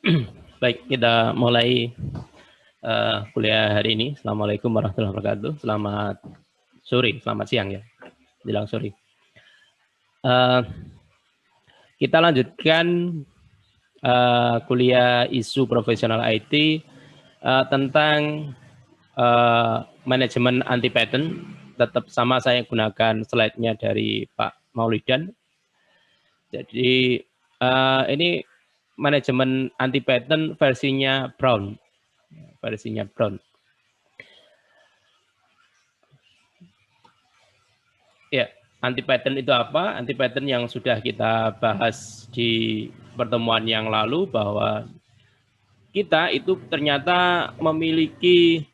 Baik, kita mulai kuliah hari ini. Assalamualaikum warahmatullahi wabarakatuh. Selamat sore, selamat siang ya, jelang sore. Kita lanjutkan kuliah isu profesional IT tentang manajemen anti patent. Tetap sama, saya gunakan slide-nya dari Pak Maulidan. Jadi ini manajemen anti patent versinya Brown. Ya, anti patent itu apa? Anti patent yang sudah kita bahas di pertemuan yang lalu, bahwa kita itu ternyata memiliki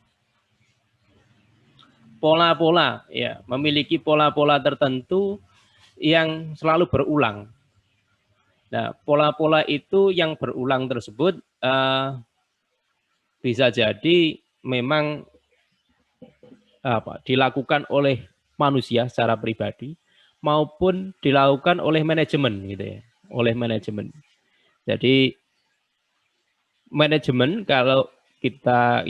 pola-pola, ya, memiliki pola-pola tertentu yang selalu berulang. Nah, pola-pola itu yang berulang tersebut bisa jadi memang dilakukan oleh manusia secara pribadi maupun dilakukan oleh manajemen, gitu ya, oleh manajemen. Jadi manajemen, kalau kita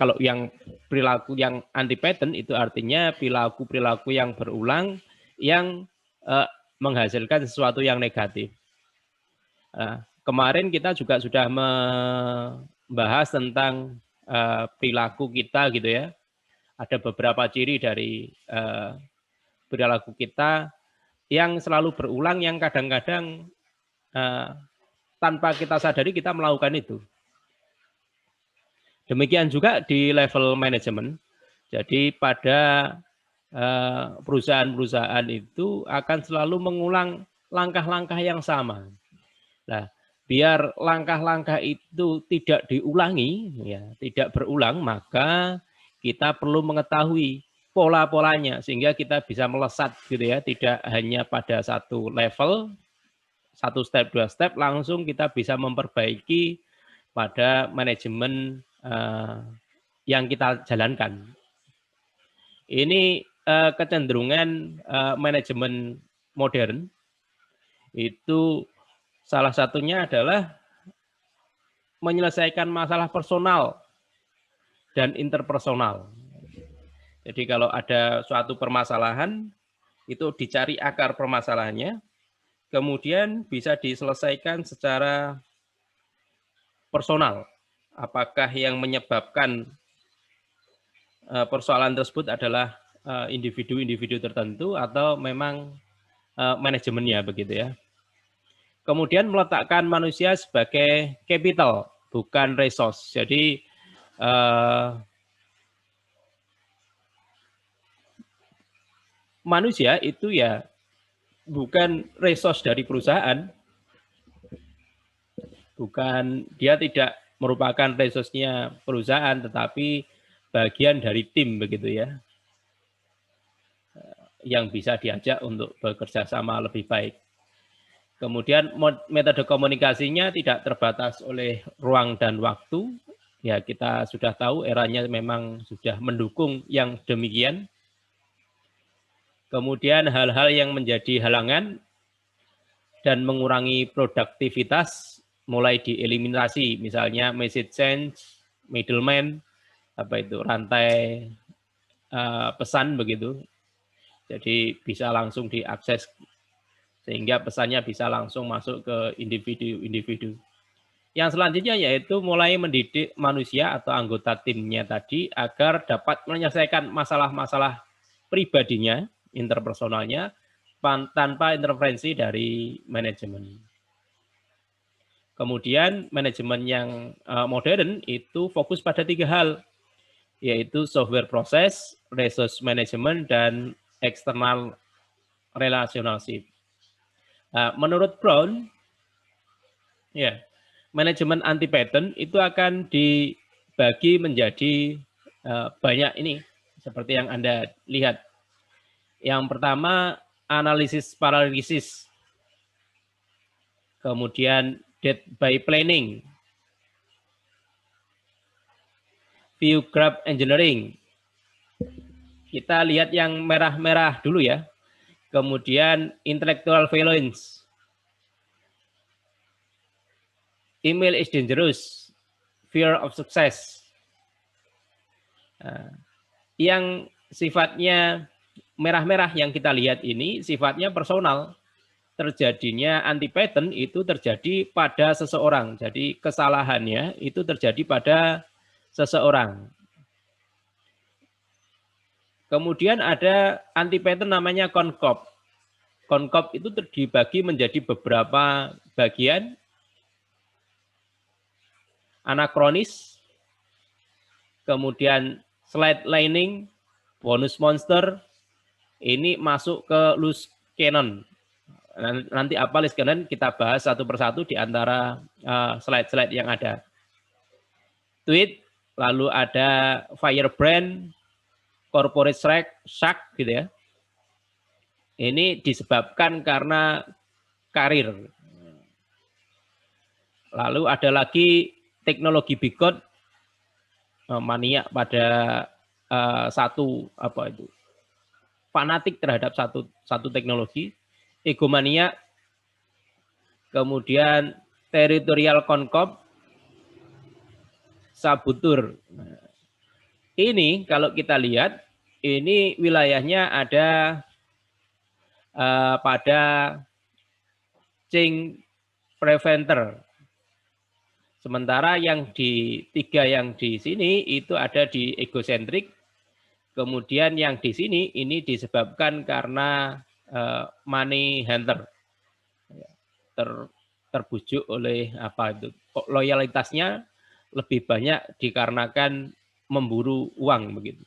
kalau yang perilaku yang anti patent itu artinya perilaku yang berulang yang menghasilkan sesuatu yang negatif. Kemarin kita juga sudah membahas tentang perilaku kita, gitu ya. Ada beberapa ciri dari perilaku kita yang selalu berulang, yang kadang-kadang tanpa kita sadari kita melakukan itu. Demikian juga di level manajemen. Jadi pada perusahaan-perusahaan itu akan selalu mengulang langkah-langkah yang sama. Nah, biar langkah-langkah itu tidak diulangi, ya, tidak berulang, maka kita perlu mengetahui pola-polanya sehingga kita bisa melesat, gitu ya, tidak hanya pada satu level, satu step, dua step, langsung kita bisa memperbaiki pada manajemen yang kita jalankan. Ini kecenderungan manajemen modern itu salah satunya adalah menyelesaikan masalah personal dan interpersonal. Jadi kalau ada suatu permasalahan, itu dicari akar permasalahannya, kemudian bisa diselesaikan secara personal. Apakah yang menyebabkan persoalan tersebut adalah individu-individu tertentu atau memang manajemennya, begitu ya. Kemudian meletakkan manusia sebagai capital, bukan resource. Jadi manusia itu ya bukan resource dari perusahaan, dia tidak merupakan resource-nya perusahaan, tetapi bagian dari tim, begitu ya, yang bisa diajak untuk bekerja sama lebih baik. Kemudian metode komunikasinya tidak terbatas oleh ruang dan waktu. Ya, kita sudah tahu eranya memang sudah mendukung yang demikian. Kemudian hal-hal yang menjadi halangan dan mengurangi produktivitas mulai dieliminasi, misalnya message change, middleman, rantai pesan, begitu. Jadi bisa langsung diakses sehingga pesannya bisa langsung masuk ke individu-individu. Yang selanjutnya yaitu mulai mendidik manusia atau anggota timnya tadi agar dapat menyelesaikan masalah-masalah pribadinya, interpersonalnya, tanpa intervensi dari manajemen. Kemudian manajemen yang modern itu fokus pada 3 hal, yaitu software proses, resource management, dan external relationship. Menurut Brown, ya, manajemen anti patent itu akan dibagi menjadi banyak ini, seperti yang Anda lihat. Yang pertama, analisis paralisis. Kemudian death by planning. View graph engineering. Kita lihat yang merah-merah dulu ya. Kemudian intellectual violence. Email is dangerous. Fear of success. Yang sifatnya merah-merah yang kita lihat ini sifatnya personal. Terjadinya anti pattern itu terjadi pada seseorang. Jadi kesalahannya itu terjadi pada seseorang. Kemudian ada anti pattern namanya concop. Concop itu dibagi menjadi beberapa bagian. Anakronis, kemudian slide lining, bonus monster, ini masuk ke loose cannon. Nanti apa loose cannon kita bahas satu persatu di antara slide-slide yang ada. Tweet, lalu ada firebrand, corporate shark gitu ya. Ini disebabkan karena karir. Lalu ada lagi teknologi bigot, maniak pada satu fanatik terhadap satu teknologi, egomania, kemudian teritorial concop, sabutur. Ini kalau kita lihat, ini wilayahnya ada pada change preventer. Sementara yang di tiga yang di sini itu ada di egosentrik. Kemudian yang di sini ini disebabkan karena money hunter. Terbujuk oleh apa itu? Loyalitasnya lebih banyak dikarenakan memburu uang begitu.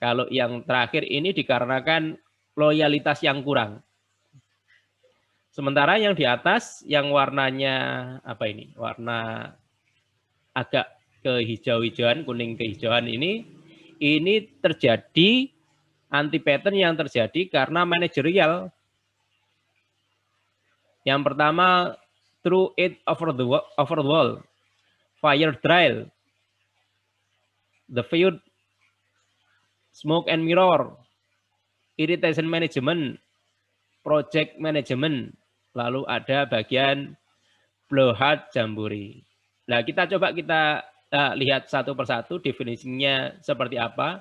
Kalau yang terakhir ini dikarenakan loyalitas yang kurang. Sementara yang di atas yang warnanya apa ini? Warna agak kehijau-hijauan, kuning kehijauan ini terjadi anti pattern yang terjadi karena manajerial. Yang pertama through it over the wall, fire drill, the feud, smoke and mirror, irritation management, project management, lalu ada bagian blowhard jamburi. Nah, kita lihat satu persatu definisinya seperti apa.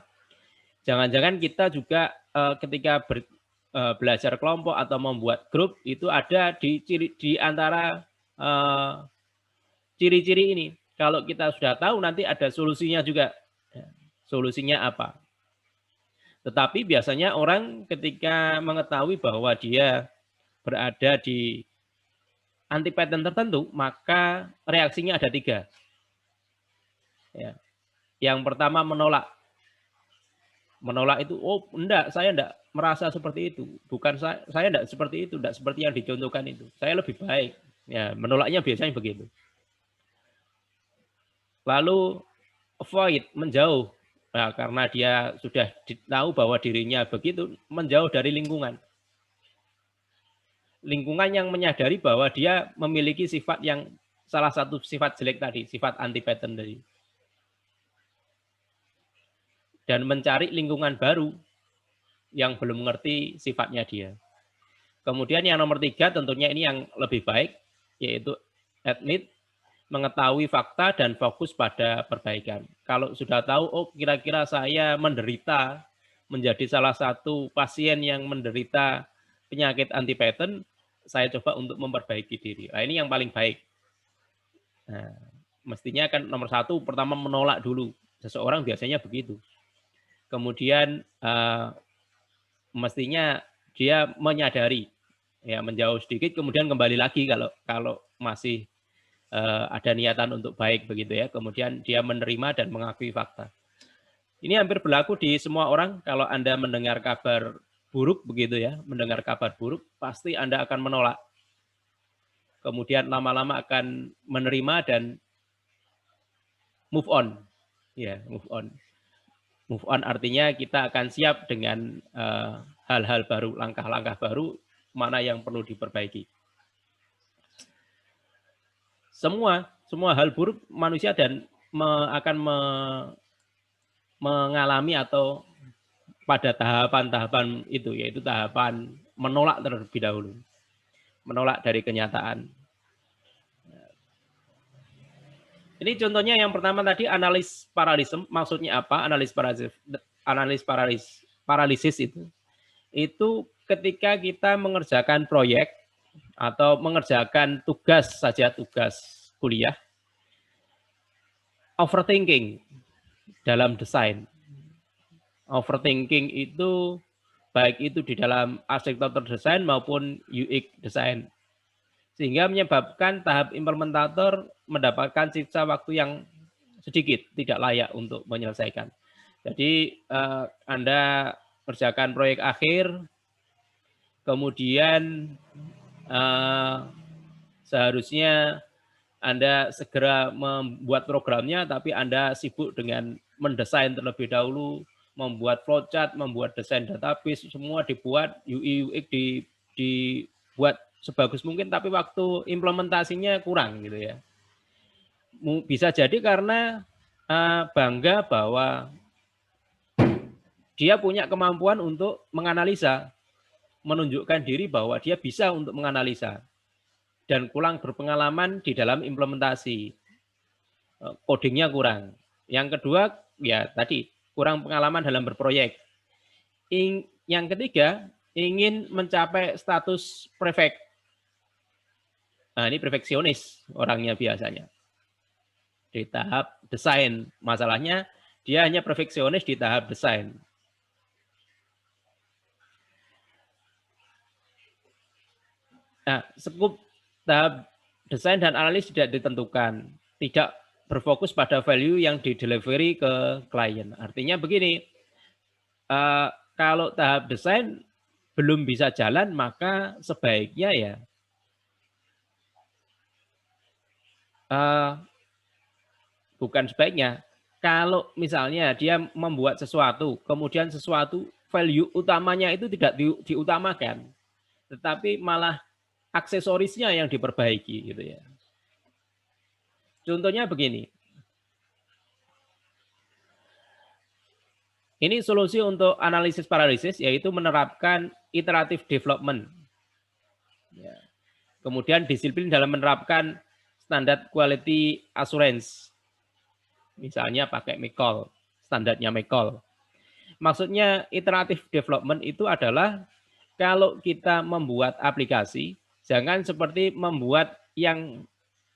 Jangan-jangan kita juga ketika belajar kelompok atau membuat grup itu ada di antara ciri-ciri ini. Kalau kita sudah tahu nanti ada solusinya juga. Solusinya apa? Tetapi biasanya orang ketika mengetahui bahwa dia berada di anti pattern tertentu, maka reaksinya ada 3. Ya. Yang pertama menolak. Menolak itu, oh enggak, saya enggak merasa seperti itu. Bukan saya enggak seperti itu, enggak seperti yang dicontohkan itu. Saya lebih baik. Ya, menolaknya biasanya begitu. Lalu avoid, menjauh. Nah, karena dia sudah tahu bahwa dirinya begitu, menjauh dari lingkungan. Lingkungan yang menyadari bahwa dia memiliki sifat yang salah satu sifat jelek tadi, sifat anti pattern tadi. Dan mencari lingkungan baru yang belum mengerti sifatnya dia. Kemudian yang nomor 3 tentunya ini yang lebih baik, yaitu admit, mengetahui fakta dan fokus pada perbaikan. Kalau sudah tahu, oh kira-kira saya menderita, menjadi salah satu pasien yang menderita penyakit anti pattern, saya coba untuk memperbaiki diri. Nah, ini yang paling baik. Nah, mestinya kan nomor 1 pertama menolak dulu. Seseorang biasanya begitu. Kemudian mestinya dia menyadari, ya menjauh sedikit, kemudian kembali lagi kalau masih ada niatan untuk baik begitu ya. Kemudian dia menerima dan mengakui fakta. Ini hampir berlaku di semua orang. Kalau Anda mendengar kabar buruk begitu ya, mendengar kabar buruk, pasti Anda akan menolak. Kemudian lama-lama akan menerima dan move on. Ya, move on. Move on artinya kita akan siap dengan hal-hal baru, langkah-langkah baru, mana yang perlu diperbaiki. Semua hal buruk manusia dan akan mengalami atau pada tahapan-tahapan itu, yaitu tahapan menolak terlebih dahulu. Menolak dari kenyataan. Ini contohnya yang pertama tadi analis paralisme. Maksudnya apa? Paralisis itu ketika kita mengerjakan proyek atau mengerjakan tugas saja, tugas kuliah, overthinking dalam desain. Overthinking itu baik itu di dalam arsitektur desain maupun UX desain. Sehingga menyebabkan tahap implementator mendapatkan sisa waktu yang sedikit, tidak layak untuk menyelesaikan. Jadi Anda kerjakan proyek akhir, kemudian seharusnya Anda segera membuat programnya, tapi Anda sibuk dengan mendesain terlebih dahulu, membuat flowchart, membuat desain database, semua dibuat, UI UX dibuat sebagus mungkin, tapi waktu implementasinya kurang gitu ya. Bisa jadi karena bangga bahwa dia punya kemampuan untuk menganalisa, menunjukkan diri bahwa dia bisa untuk menganalisa, dan kurang berpengalaman di dalam implementasi, codingnya kurang. Yang kedua, ya tadi kurang pengalaman dalam berproyek. Yang ketiga, ingin mencapai status prefect. Nah, ini perfeksionis orangnya biasanya. Di tahap desain, masalahnya dia hanya perfeksionis di tahap desain. Nah, skup tahap desain dan analis tidak ditentukan, tidak berfokus pada value yang di-delivery ke klien. Artinya begini, kalau tahap desain belum bisa jalan, maka sebaiknya ya bukan sebaiknya. Kalau misalnya dia membuat sesuatu, kemudian sesuatu value utamanya itu tidak diutamakan, tetapi malah aksesorisnya yang diperbaiki gitu ya. Contohnya begini. Ini solusi untuk analisis paralisis, yaitu menerapkan iterative development. Ya. Kemudian disiplin dalam menerapkan standar quality assurance. Misalnya pakai McCall, standarnya McCall. Maksudnya iterative development itu adalah kalau kita membuat aplikasi, jangan seperti membuat yang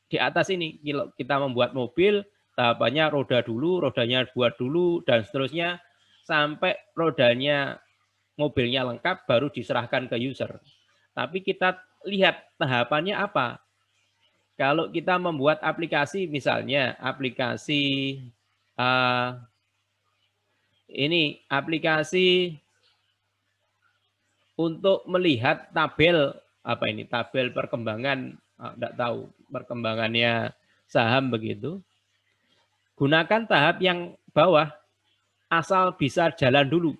di atas ini. Kita membuat mobil, tahapannya roda dulu, rodanya buat dulu, dan seterusnya, sampai rodanya mobilnya lengkap baru diserahkan ke user. Tapi kita lihat tahapannya apa. Kalau kita membuat aplikasi, misalnya aplikasi ini aplikasi untuk melihat tabel apa ini, tabel perkembangan, enggak tahu perkembangannya saham begitu. Gunakan tahap yang bawah, asal bisa jalan dulu.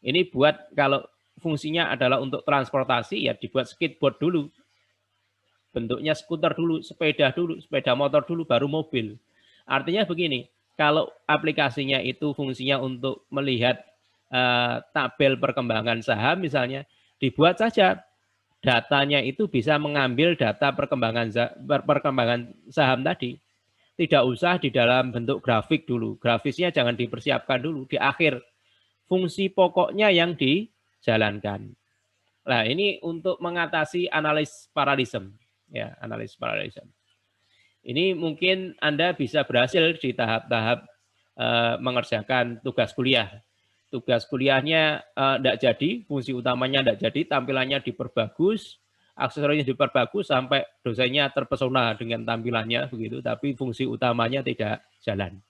Ini buat kalau fungsinya adalah untuk transportasi, ya dibuat skateboard dulu. Bentuknya skuter dulu, sepeda motor dulu, baru mobil. Artinya begini, kalau aplikasinya itu fungsinya untuk melihat tabel perkembangan saham misalnya, dibuat saja datanya itu bisa mengambil data perkembangan saham tadi. Tidak usah di dalam bentuk grafik dulu. Grafisnya jangan dipersiapkan dulu. Di akhir, fungsi pokoknya yang dijalankan. Nah, ini untuk mengatasi analis paralisme. Ya, analis paralisme. Ini mungkin Anda bisa berhasil di tahap-tahap mengerjakan tugas kuliah. Tugas kuliahnya tidak jadi, fungsi utamanya tidak jadi, tampilannya diperbagus, aksesorinya diperbagus sampai dosennya terpesona dengan tampilannya begitu, tapi fungsi utamanya tidak jalan.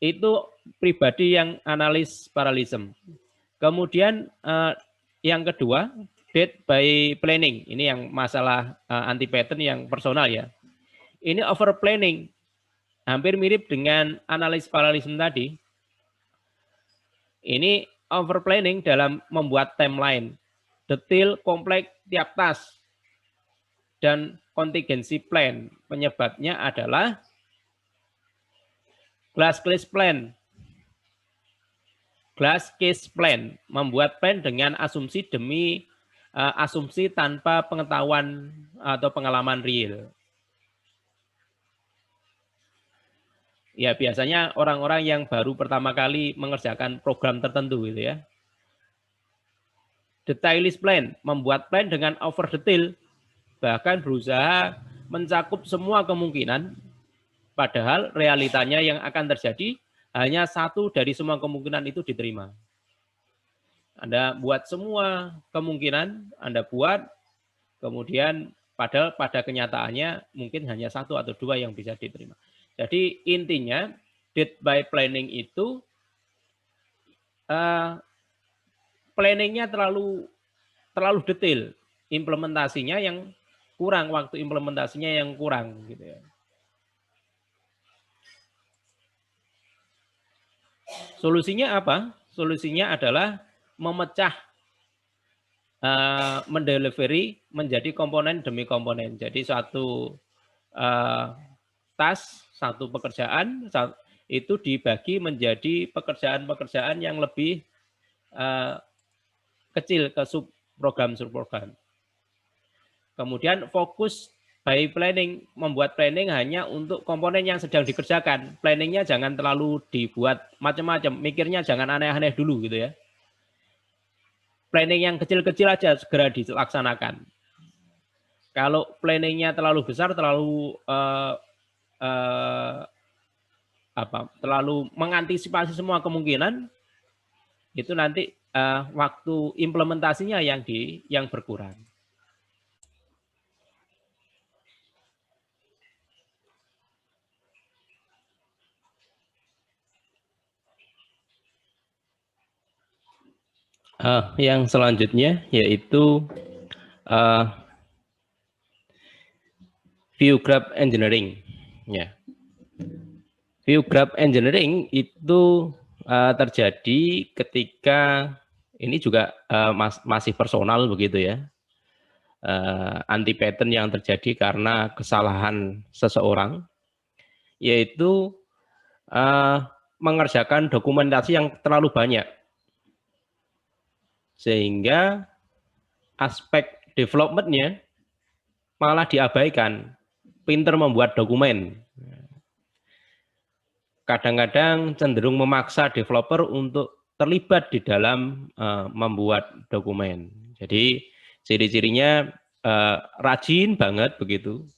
Itu pribadi yang analis paralisme. Kemudian yang kedua, date by planning. Ini yang masalah anti pattern yang personal ya. Ini over planning. Hampir mirip dengan analis paralisme tadi. Ini over planning dalam membuat timeline. Detail, kompleks, tiap task. Dan contingency plan. Penyebabnya adalah glass case plan. Glass case plan. Membuat plan dengan asumsi demi asumsi tanpa pengetahuan atau pengalaman real. Ya biasanya orang-orang yang baru pertama kali mengerjakan program tertentu gitu ya. Detailist plan, membuat plan dengan over detail, bahkan berusaha mencakup semua kemungkinan, padahal realitanya yang akan terjadi hanya satu dari semua kemungkinan itu diterima. Anda buat semua kemungkinan, Anda buat, kemudian padahal pada kenyataannya mungkin hanya satu atau dua yang bisa diterima. Jadi intinya, death by planning itu planningnya terlalu detail, implementasinya yang kurang, waktu implementasinya yang kurang gitu ya. Solusinya apa? Solusinya adalah memecah mendelivery menjadi komponen demi komponen. Jadi satu task, satu pekerjaan itu dibagi menjadi pekerjaan-pekerjaan yang lebih kecil ke subprogram. Kemudian fokus by planning, membuat planning hanya untuk komponen yang sedang dikerjakan. Planningnya jangan terlalu dibuat macam-macam, mikirnya jangan aneh-aneh dulu gitu ya. Planning yang kecil-kecil aja segera dilaksanakan. Kalau planningnya terlalu besar, terlalu terlalu mengantisipasi semua kemungkinan, itu nanti waktu implementasinya yang berkurang. Yang selanjutnya yaitu view graph engineering. Ya. View graph engineering itu terjadi ketika ini juga masih personal begitu ya. Anti pattern yang terjadi karena kesalahan seseorang, yaitu mengerjakan dokumentasi yang terlalu banyak. Sehingga aspek development-nya malah diabaikan. Pinter membuat dokumen. Kadang-kadang cenderung memaksa developer untuk terlibat di dalam membuat dokumen. Jadi ciri-cirinya rajin banget begitu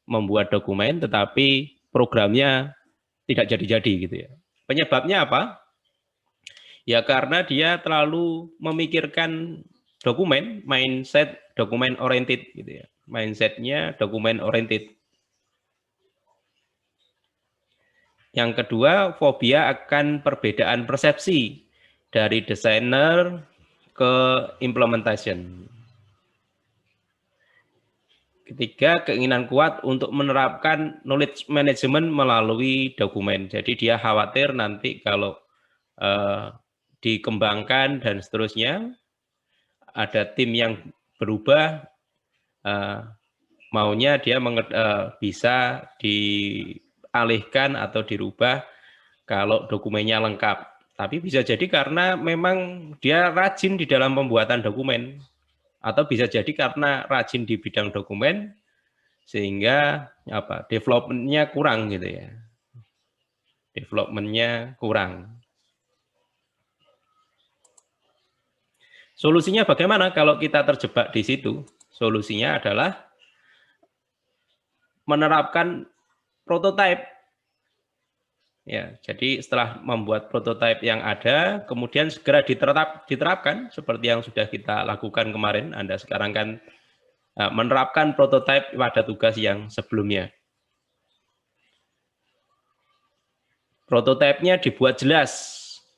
membuat dokumen, tetapi programnya tidak jadi-jadi gitu ya. Penyebabnya apa? Ya karena dia terlalu memikirkan dokumen, mindset dokumen oriented gitu ya. Mindsetnya dokumen oriented. Yang kedua, fobia akan perbedaan persepsi dari desainer ke implementation. Ketiga, keinginan kuat untuk menerapkan knowledge management melalui dokumen. Jadi dia khawatir nanti kalau dikembangkan dan seterusnya, ada tim yang berubah, maunya dia bisa dialihkan atau dirubah kalau dokumennya lengkap. Tapi bisa jadi karena memang dia rajin di dalam pembuatan dokumen, atau bisa jadi karena rajin di bidang dokumen sehingga development-nya kurang gitu ya. Development-nya kurang. Solusinya bagaimana kalau kita terjebak di situ? Solusinya adalah menerapkan prototype. Ya, jadi setelah membuat prototipe yang ada, kemudian segera diterapkan seperti yang sudah kita lakukan kemarin. Anda sekarang kan menerapkan prototipe pada tugas yang sebelumnya. Prototipenya dibuat jelas,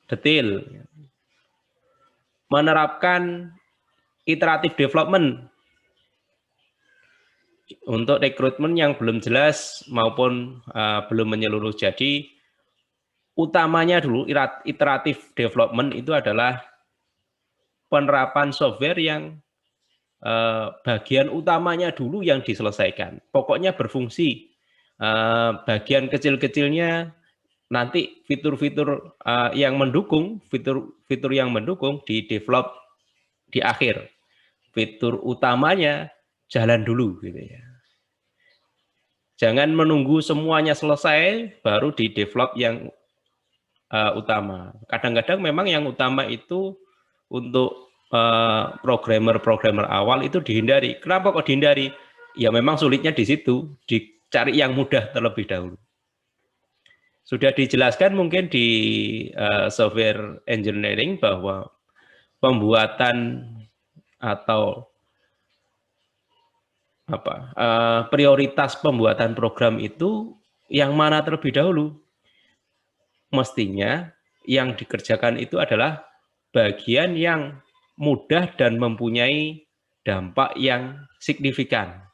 detail. Menerapkan iteratif development untuk rekrutmen yang belum jelas maupun belum menyeluruh. Jadi utamanya dulu iteratif development itu adalah penerapan software yang bagian utamanya dulu yang diselesaikan. Pokoknya berfungsi. Bagian kecil-kecilnya nanti fitur-fitur yang mendukung, fitur yang mendukung di-develop di akhir. Fitur utamanya jalan dulu gitu ya. Jangan menunggu semuanya selesai baru di-develop yang utama. Kadang-kadang memang yang utama itu untuk programmer-programmer awal itu dihindari. Kenapa kok dihindari? Ya memang sulitnya di situ, dicari yang mudah terlebih dahulu. Sudah dijelaskan mungkin di software engineering bahwa pembuatan atau prioritas pembuatan program itu yang mana terlebih dahulu? Mestinya yang dikerjakan itu adalah bagian yang mudah dan mempunyai dampak yang signifikan.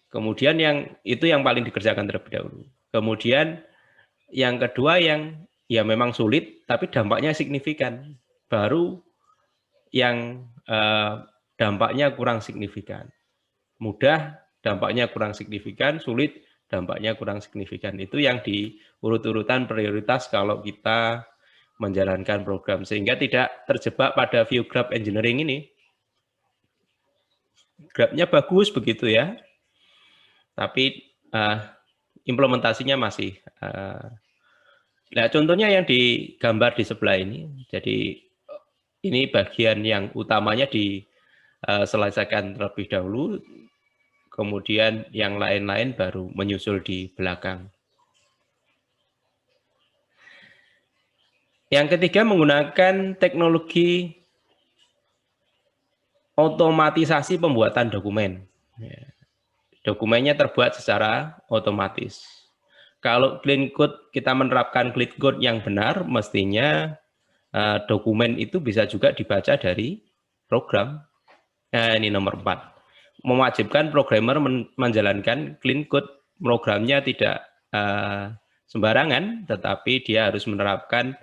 Kemudian itu yang paling dikerjakan terlebih dahulu. Kemudian yang kedua yang ya memang sulit tapi dampaknya signifikan. Baru yang dampaknya kurang signifikan. Mudah, dampaknya kurang signifikan, sulit, dampaknya kurang signifikan. Itu yang diurut-urutan prioritas kalau kita menjalankan program. Sehingga tidak terjebak pada view graph engineering ini. Grafnya bagus begitu ya, tapi implementasinya masih. Nah, contohnya yang digambar di sebelah ini. Jadi ini bagian yang utamanya diselesaikan terlebih dahulu, kemudian yang lain-lain baru menyusul di belakang. Yang ketiga menggunakan teknologi otomatisasi pembuatan dokumen. Dokumennya terbuat secara otomatis. Kalau clean code, kita menerapkan clean code yang benar, mestinya dokumen itu bisa juga dibaca dari program. Nah, ini nomor 4. Mewajibkan programmer menjalankan clean code. Programnya tidak sembarangan, tetapi dia harus menerapkan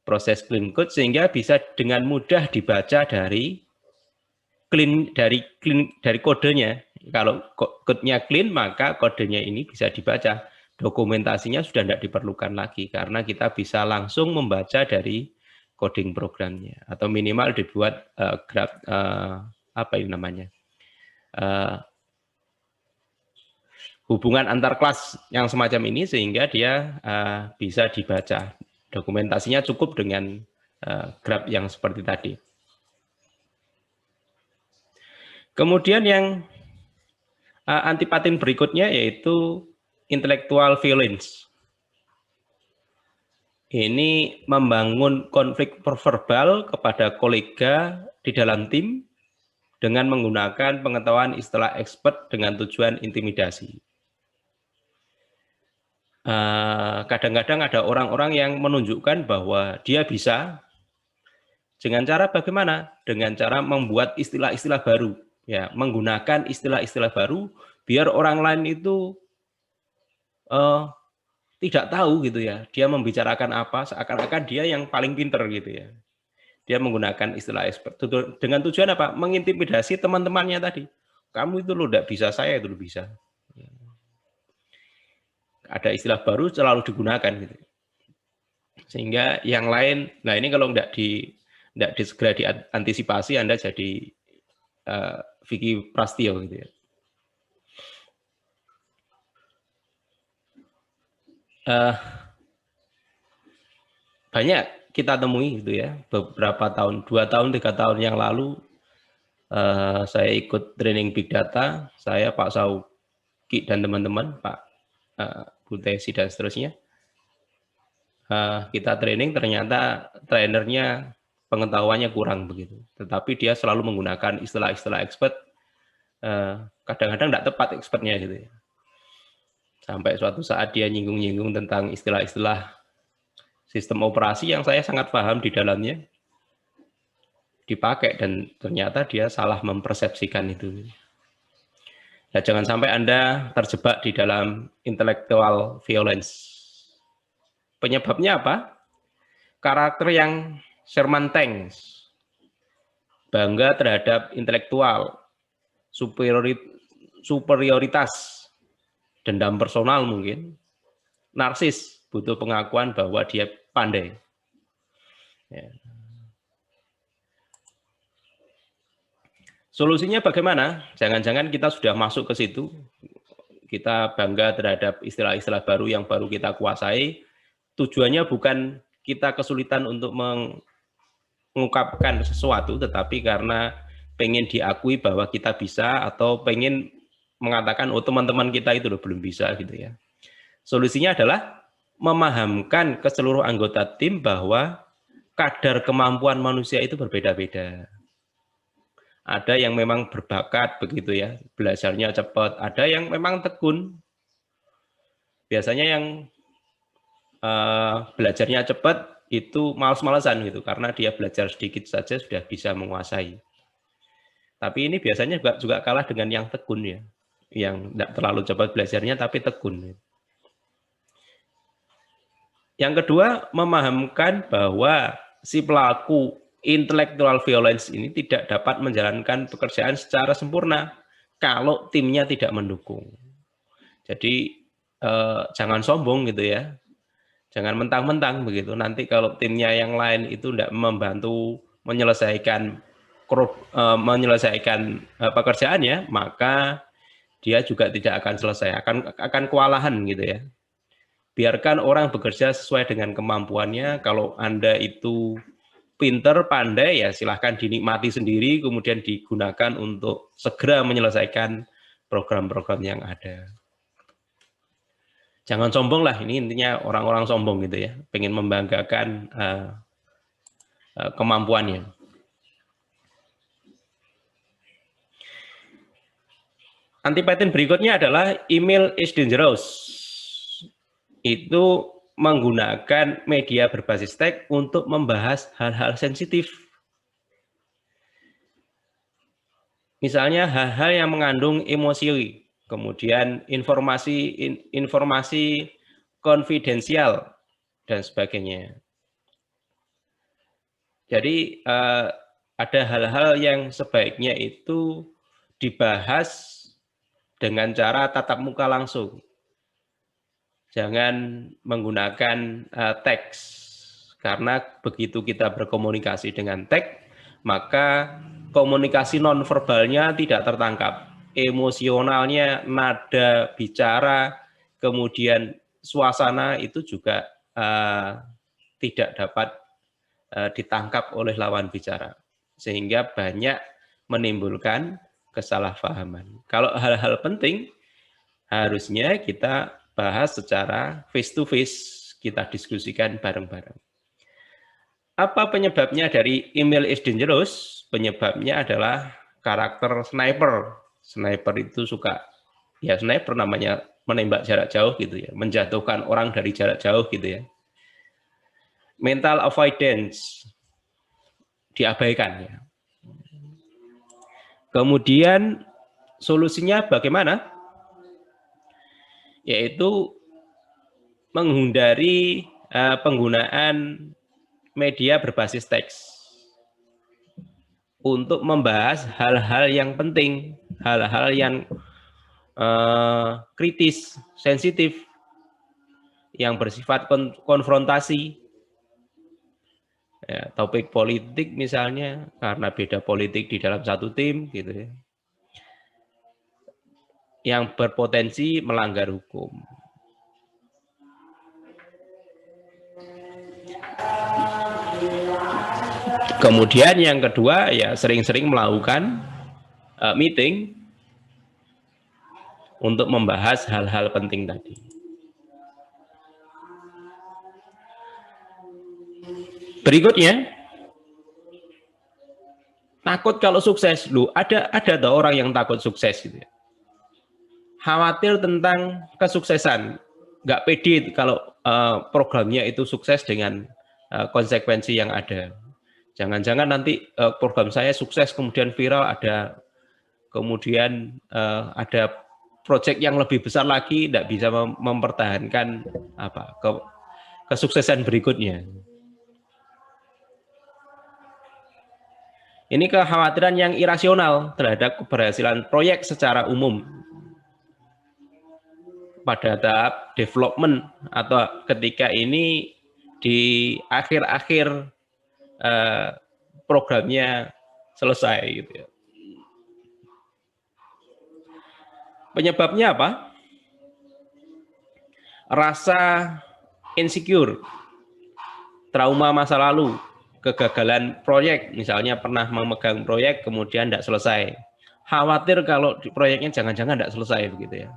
proses clean code sehingga bisa dengan mudah dibaca dari kodenya. Kalau code-nya clean, maka kodenya ini bisa dibaca. Dokumentasinya sudah tidak diperlukan lagi karena kita bisa langsung membaca dari coding programnya atau minimal dibuat graph hubungan antar kelas yang semacam ini sehingga dia bisa dibaca. Dokumentasinya cukup dengan graph yang seperti tadi. Kemudian yang antipatin berikutnya yaitu intellectual violence. Ini membangun konflik verbal kepada kolega di dalam tim dengan menggunakan pengetahuan istilah expert dengan tujuan intimidasi. Kadang-kadang ada orang-orang yang menunjukkan bahwa dia bisa dengan cara bagaimana? Dengan cara membuat istilah-istilah baru, ya, menggunakan istilah-istilah baru biar orang lain itu tidak tahu gitu ya, dia membicarakan apa, seakan-akan dia yang paling pinter gitu ya. Dia menggunakan istilah expert dengan tujuan apa? Mengintimidasi teman-temannya tadi. Kamu itu lo tidak bisa, saya itu lo bisa. Ada istilah baru selalu digunakan gitu. Sehingga yang lain, nah ini kalau tidak segera diantisipasi, Anda jadi Vicky Prastio gitu ya. Banyak kita temui gitu ya, beberapa tahun, 2 tahun, 3 tahun yang lalu saya ikut training big data, saya Pak Sauki dan teman-teman, Pak Bu Tesi dan seterusnya. Kita training ternyata trainernya pengetahuannya kurang begitu, tetapi dia selalu menggunakan istilah-istilah expert, kadang-kadang tidak tepat expertnya gitu ya. Sampai suatu saat dia nyinggung-nyinggung tentang istilah-istilah sistem operasi yang saya sangat paham di dalamnya, dipakai dan ternyata dia salah mempersepsikan itu. Nah, jangan sampai Anda terjebak di dalam intellectual violence. Penyebabnya apa? Karakter yang Sherman Tanks, bangga terhadap intelektual, superioritas, dendam personal mungkin, narsis, butuh pengakuan bahwa dia pandai. Ya. Solusinya bagaimana? Jangan-jangan kita sudah masuk ke situ, kita bangga terhadap istilah-istilah baru yang baru kita kuasai, tujuannya bukan kita kesulitan untuk mengungkapkan sesuatu, tetapi karena pengen diakui bahwa kita bisa, atau pengen mengatakan, oh teman-teman kita itu loh belum bisa gitu ya. Solusinya adalah memahamkan ke seluruh anggota tim bahwa kadar kemampuan manusia itu berbeda-beda. Ada yang memang berbakat begitu ya, belajarnya cepat. Ada yang memang tekun. Biasanya yang belajarnya cepat itu malas-malasan gitu, karena dia belajar sedikit saja sudah bisa menguasai. Tapi ini biasanya juga kalah dengan yang tekun ya, yang tidak terlalu cepat belajarnya tapi tekun. Yang kedua, memahamkan bahwa si pelaku intellectual violence ini tidak dapat menjalankan pekerjaan secara sempurna kalau timnya tidak mendukung. Jadi jangan sombong gitu ya, jangan mentang-mentang begitu. Nanti kalau timnya yang lain itu tidak membantu menyelesaikan pekerjaannya, maka dia juga tidak akan selesai, akan kewalahan gitu ya. Biarkan orang bekerja sesuai dengan kemampuannya. Kalau Anda itu pinter, pandai, ya silahkan dinikmati sendiri, kemudian digunakan untuk segera menyelesaikan program-program yang ada. Jangan sombong lah, ini intinya orang-orang sombong gitu ya, pengen membanggakan kemampuannya. Anti-pattern berikutnya adalah email is dangerous. Itu menggunakan media berbasis teks untuk membahas hal-hal sensitif. Misalnya hal-hal yang mengandung emosi, kemudian informasi konfidensial, dan sebagainya. Jadi ada hal-hal yang sebaiknya itu dibahas dengan cara tatap muka langsung. Jangan menggunakan teks, karena begitu kita berkomunikasi dengan teks, maka komunikasi nonverbalnya tidak tertangkap, emosionalnya, nada bicara, kemudian suasana itu juga tidak dapat ditangkap oleh lawan bicara, sehingga banyak menimbulkan kesalahpahaman. Kalau hal-hal penting harusnya kita bahas secara face to face, kita diskusikan bareng-bareng. Apa penyebabnya dari email is dangerous? Penyebabnya adalah karakter sniper. Sniper itu suka, ya sniper namanya menembak jarak jauh gitu ya, menjatuhkan orang dari jarak jauh gitu ya. Mental avoidance, diabaikan ya. Kemudian solusinya bagaimana? Yaitu menghindari penggunaan media berbasis teks untuk membahas hal-hal yang penting, hal-hal yang kritis, sensitif, yang bersifat konfrontasi. Ya, topik politik misalnya, karena beda politik di dalam satu tim gitu ya, yang berpotensi melanggar hukum. Kemudian yang kedua, ya sering-sering melakukan meeting untuk membahas hal-hal penting tadi. Berikutnya, takut kalau sukses. Loh, ada orang yang takut sukses gitu ya. Khawatir tentang kesuksesan, nggak pede kalau programnya itu sukses dengan konsekuensi yang ada. Jangan-jangan nanti program saya sukses kemudian viral, kemudian ada proyek yang lebih besar lagi, tidak bisa mempertahankan kesuksesan berikutnya. Ini kekhawatiran yang irasional terhadap keberhasilan proyek secara umum pada tahap development atau ketika ini di akhir-akhir programnya selesai gitu ya. Penyebabnya apa? Rasa insecure, trauma masa lalu, kegagalan proyek, misalnya pernah memegang proyek kemudian tidak selesai. Khawatir kalau proyeknya jangan-jangan tidak selesai begitu ya.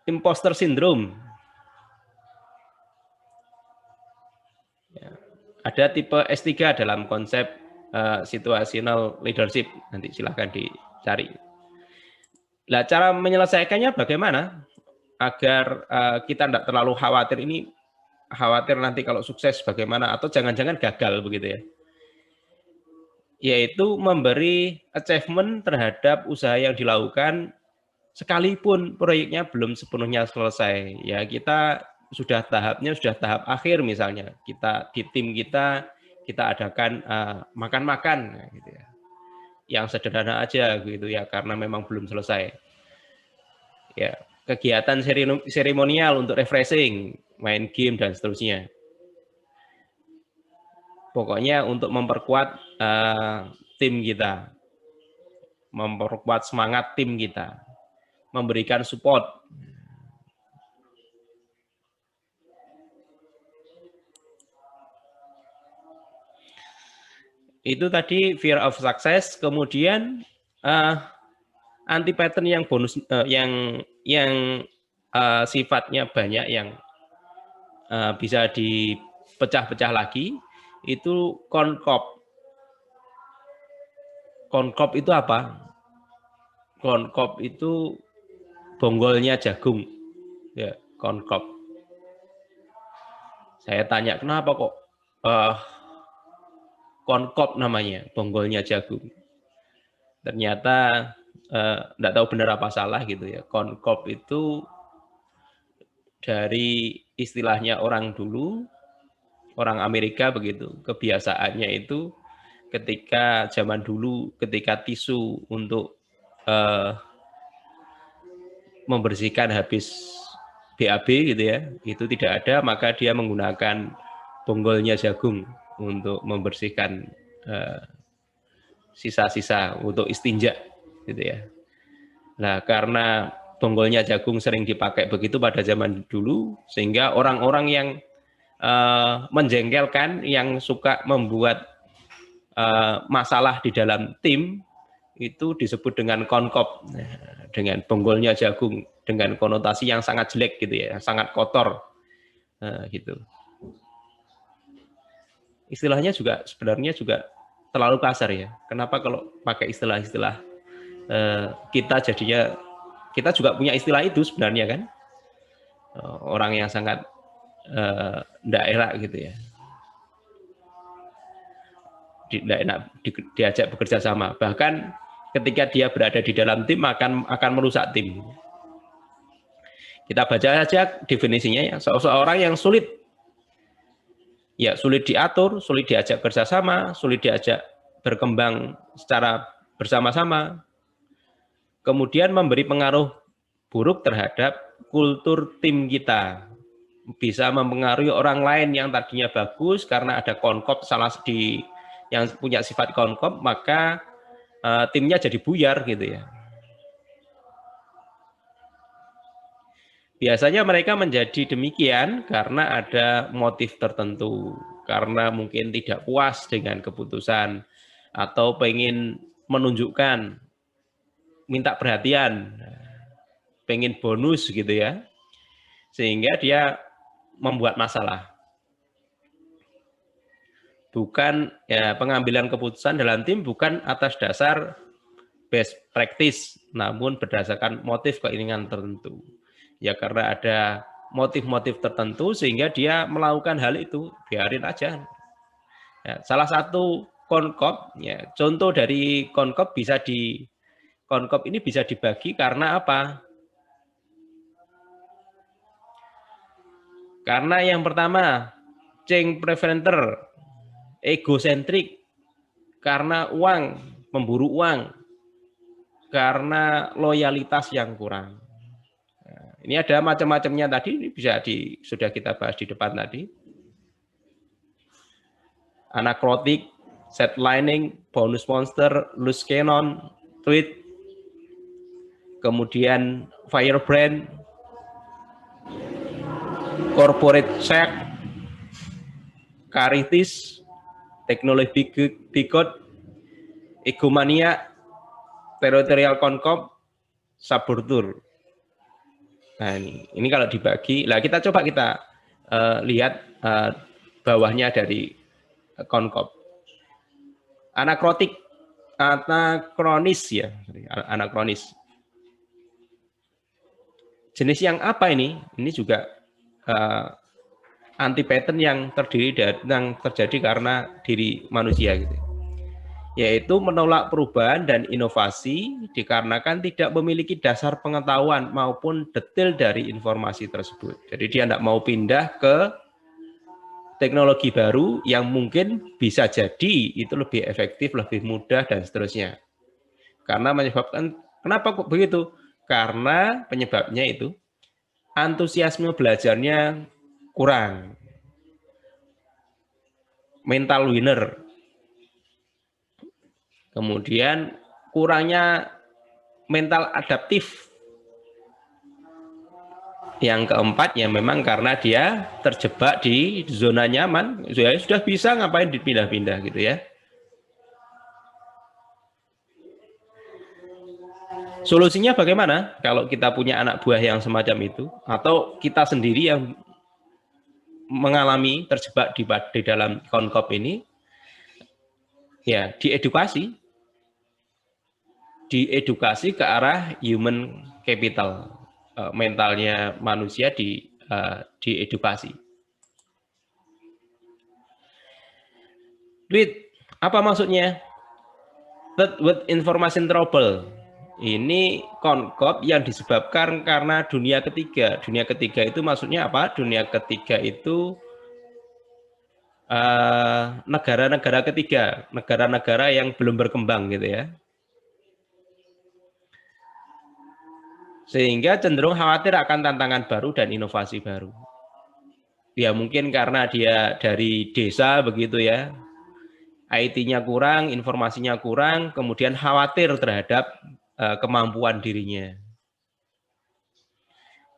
Imposter syndrome. Ya. Ada tipe S3 dalam konsep situational leadership, nanti silahkan dicari. Nah, cara menyelesaikannya bagaimana? Agar kita tidak terlalu khawatir ini, khawatir nanti kalau sukses bagaimana, atau jangan-jangan gagal begitu ya. Yaitu memberi achievement terhadap usaha yang dilakukan sekalipun proyeknya belum sepenuhnya selesai. Ya, kita sudah tahapnya sudah tahap akhir misalnya. Kita di tim kita adakan makan-makan gitu ya. Yang sederhana aja gitu ya, karena memang belum selesai. Ya, kegiatan seremonial untuk refreshing, main game dan seterusnya. Pokoknya untuk memperkuat tim kita, memperkuat semangat tim kita, memberikan support. Itu tadi fear of success, kemudian anti pattern yang bonus yang sifatnya banyak yang bisa dipecah-pecah lagi, itu konkop. Konkop itu apa? Konkop itu bonggolnya jagung, ya, konkop. Saya tanya kenapa kok konkop namanya, bonggolnya jagung. Ternyata enggak tahu benar apa salah gitu ya. Konkop itu dari istilahnya orang dulu, orang Amerika begitu. Kebiasaannya itu ketika zaman dulu, ketika tisu untuk membersihkan habis BAB gitu ya, itu tidak ada, maka dia menggunakan bonggolnya jagung untuk membersihkan sisa-sisa untuk istinja gitu ya. Nah, karena bonggolnya jagung sering dipakai begitu pada zaman dulu, sehingga orang-orang yang menjengkelkan, yang suka membuat masalah di dalam tim, itu disebut dengan konkop, dengan bonggolnya jagung, dengan konotasi yang sangat jelek gitu ya, sangat kotor gitu. Istilahnya juga sebenarnya juga terlalu kasar ya. Kenapa kalau pakai istilah-istilah kita jadinya, kita juga punya istilah itu sebenarnya kan, orang yang sangat tidak enak gitu ya, tidak enak diajak bekerja sama, bahkan ketika dia berada di dalam tim akan merusak tim. Kita baca saja definisinya ya, seseorang yang sulit diatur, sulit diajak kerjasama, sulit diajak berkembang secara bersama-sama, kemudian memberi pengaruh buruk terhadap kultur tim kita, bisa mempengaruhi orang lain yang tadinya bagus karena ada konkop salah di yang punya sifat konkop, maka timnya jadi buyar gitu ya. Biasanya mereka menjadi demikian karena ada motif tertentu, karena mungkin tidak puas dengan keputusan atau pengen menunjukkan, minta perhatian, pengen bonus gitu ya, sehingga dia membuat masalah. Bukan ya, pengambilan keputusan dalam tim bukan atas dasar best practice, namun berdasarkan motif keinginan tertentu. Ya karena ada motif-motif tertentu sehingga dia melakukan hal itu, biarin aja. Ya, salah satu konkop, ya, contoh dari konkop konkop ini bisa dibagi karena apa? Karena yang pertama, change preventer, egosentrik, karena uang, memburu uang, karena loyalitas yang kurang. Nah, ini ada macam-macamnya tadi, ini bisa sudah kita bahas di depan tadi. Anakrotik, set lining, bonus monster, loose cannon, Tweet, kemudian Firebrand, Corporate Check, Caritis, Teknologi Bigot, Egomania, Territorial Concom, Saburtur. Nah, ini kalau dibagi, lah kita coba kita lihat bawahnya dari Concom. Anakronis ya, anakronis. Jenis yang apa ini? Ini juga anti pattern yang terjadi karena diri manusia gitu. Yaitu menolak perubahan dan inovasi dikarenakan tidak memiliki dasar pengetahuan maupun detail dari informasi tersebut. Jadi dia tidak mau pindah ke teknologi baru yang mungkin bisa jadi itu lebih efektif, lebih mudah, dan seterusnya. Karena menyebabkan, kenapa kok begitu? Karena penyebabnya itu antusiasme belajarnya kurang. Mental winner. Kemudian kurangnya mental adaptif. Yang keempat ya memang karena dia terjebak di zona nyaman, sudah bisa ngapain dipindah-pindah gitu ya. Solusinya bagaimana kalau kita punya anak buah yang semacam itu, atau kita sendiri yang mengalami terjebak di dalam Concom ini? Ya, diedukasi ke arah human capital, mentalnya manusia diedukasi. Duit, apa maksudnya? Third with information trouble. Ini Concom yang disebabkan karena dunia ketiga. Dunia ketiga itu maksudnya apa? Dunia ketiga itu negara-negara ketiga, negara-negara yang belum berkembang gitu ya. Sehingga cenderung khawatir akan tantangan baru dan inovasi baru. Ya mungkin karena dia dari desa begitu ya, IT-nya kurang, informasinya kurang, kemudian khawatir terhadap kemampuan dirinya.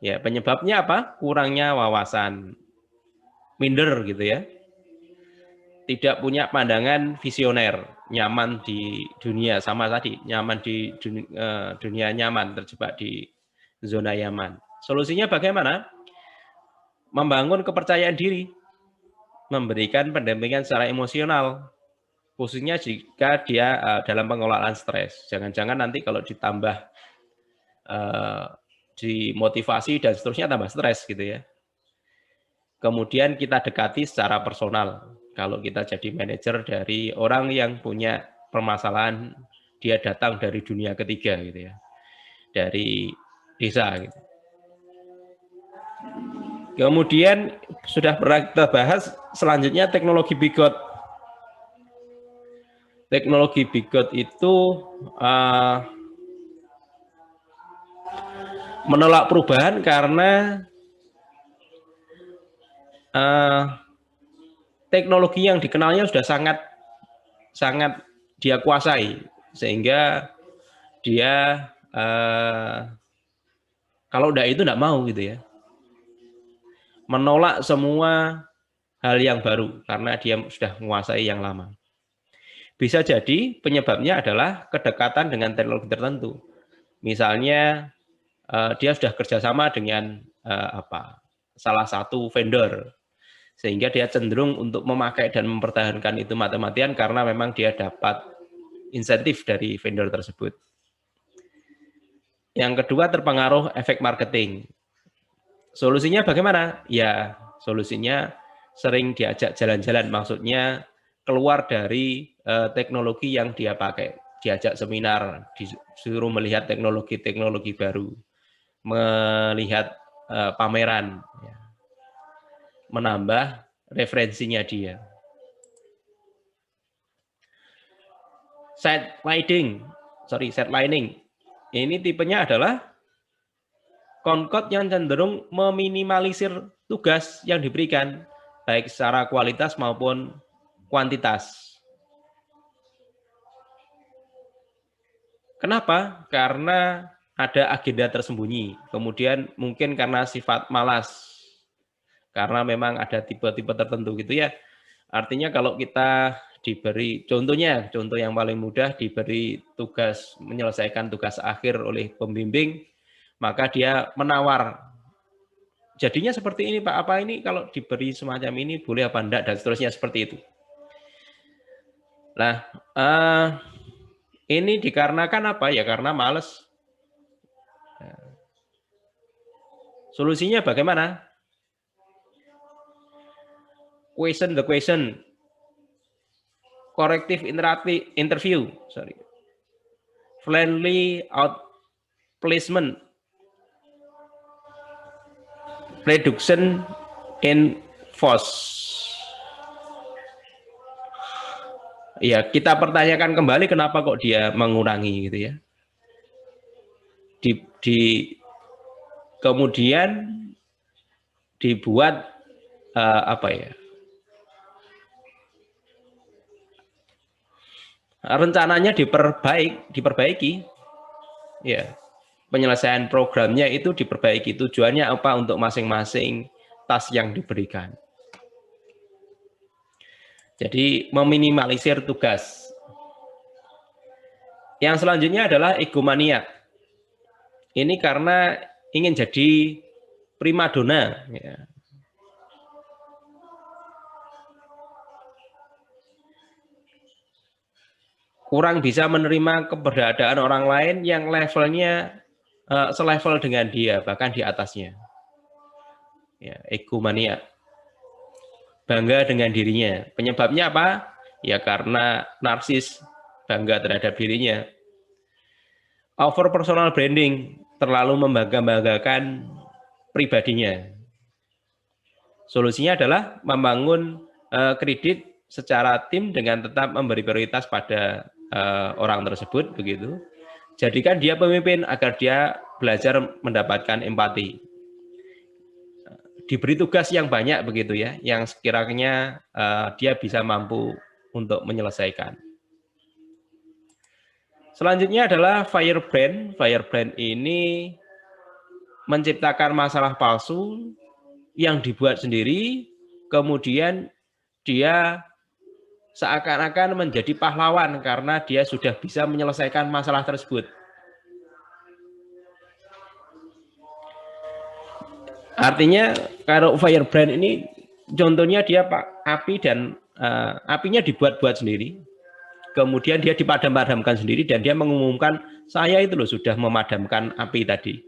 Ya penyebabnya apa? Kurangnya wawasan, minder gitu ya. Tidak punya pandangan visioner, nyaman di dunia, sama tadi, nyaman di dunia nyaman, terjebak di zona nyaman. Solusinya bagaimana? Membangun kepercayaan diri, memberikan pendampingan secara emosional, khususnya jika dia dalam pengelolaan stres. Jangan-jangan nanti kalau ditambah dimotivasi dan seterusnya tambah stres gitu ya. Kemudian kita dekati secara personal. Kalau kita jadi manajer dari orang yang punya permasalahan, dia datang dari dunia ketiga gitu ya, dari desa gitu. Kemudian sudah pernah kita bahas selanjutnya teknologi bigot. Teknologi bigot itu menolak perubahan karena teknologi yang dikenalnya sudah sangat dia kuasai, sehingga dia kalau udah itu enggak mau gitu ya. Menolak semua hal yang baru karena dia sudah menguasai yang lama. Bisa jadi penyebabnya adalah kedekatan dengan teknologi tertentu. Misalnya dia sudah kerjasama dengan salah satu vendor, sehingga dia cenderung untuk memakai dan mempertahankan itu mati-matian karena memang dia dapat insentif dari vendor tersebut. Yang kedua terpengaruh efek marketing. Solusinya bagaimana? Ya, solusinya sering diajak jalan-jalan, maksudnya keluar dari teknologi yang dia pakai. Diajak seminar, disuruh melihat teknologi-teknologi baru, melihat pameran, ya, menambah referensinya dia. Sidelining. Ini tipenya adalah Concom yang cenderung meminimalisir tugas yang diberikan, baik secara kualitas maupun kuantitas. Kenapa? Karena ada agenda tersembunyi. Kemudian mungkin karena sifat malas. Karena memang ada tipe-tipe tertentu gitu ya. Artinya kalau kita diberi, contohnya, contoh yang paling mudah, diberi tugas menyelesaikan tugas akhir oleh pembimbing, maka dia menawar. Jadinya seperti ini Pak, apa ini kalau diberi semacam ini boleh apa enggak, dan seterusnya seperti itu. Nah, ini dikarenakan apa? Ya karena males. Solusinya bagaimana? Question the question. Corrective interview, sorry. Friendly outplacement. Reduction in force. Ya, kita pertanyakan kembali kenapa kok dia mengurangi gitu ya. Kemudian dibuat apa ya? Rencananya diperbaiki. Ya. Penyelesaian programnya itu diperbaiki. Tujuannya apa untuk masing-masing task yang diberikan. Jadi meminimalisir tugas. Yang selanjutnya adalah egomania. Ini karena ingin jadi primadona. Ya. Kurang bisa menerima keberadaan orang lain yang levelnya selevel dengan dia, bahkan di atasnya. Ya, egomania. Bangga dengan dirinya. Penyebabnya apa? Ya karena narsis, bangga terhadap dirinya. Over personal branding, terlalu membangga-banggakan pribadinya. Solusinya adalah membangun kredit secara tim dengan tetap memberi prioritas pada orang tersebut, begitu. Jadikan dia pemimpin agar dia belajar mendapatkan empati. Diberi tugas yang banyak begitu ya, yang sekiranya dia bisa mampu untuk menyelesaikan. Selanjutnya adalah firebrand. Firebrand ini menciptakan masalah palsu yang dibuat sendiri, kemudian dia seakan-akan menjadi pahlawan karena dia sudah bisa menyelesaikan masalah tersebut. Artinya kalau firebrand ini contohnya dia Pak api dan apinya dibuat-buat sendiri, kemudian dia dipadam-padamkan sendiri dan dia mengumumkan saya itu loh sudah memadamkan api tadi.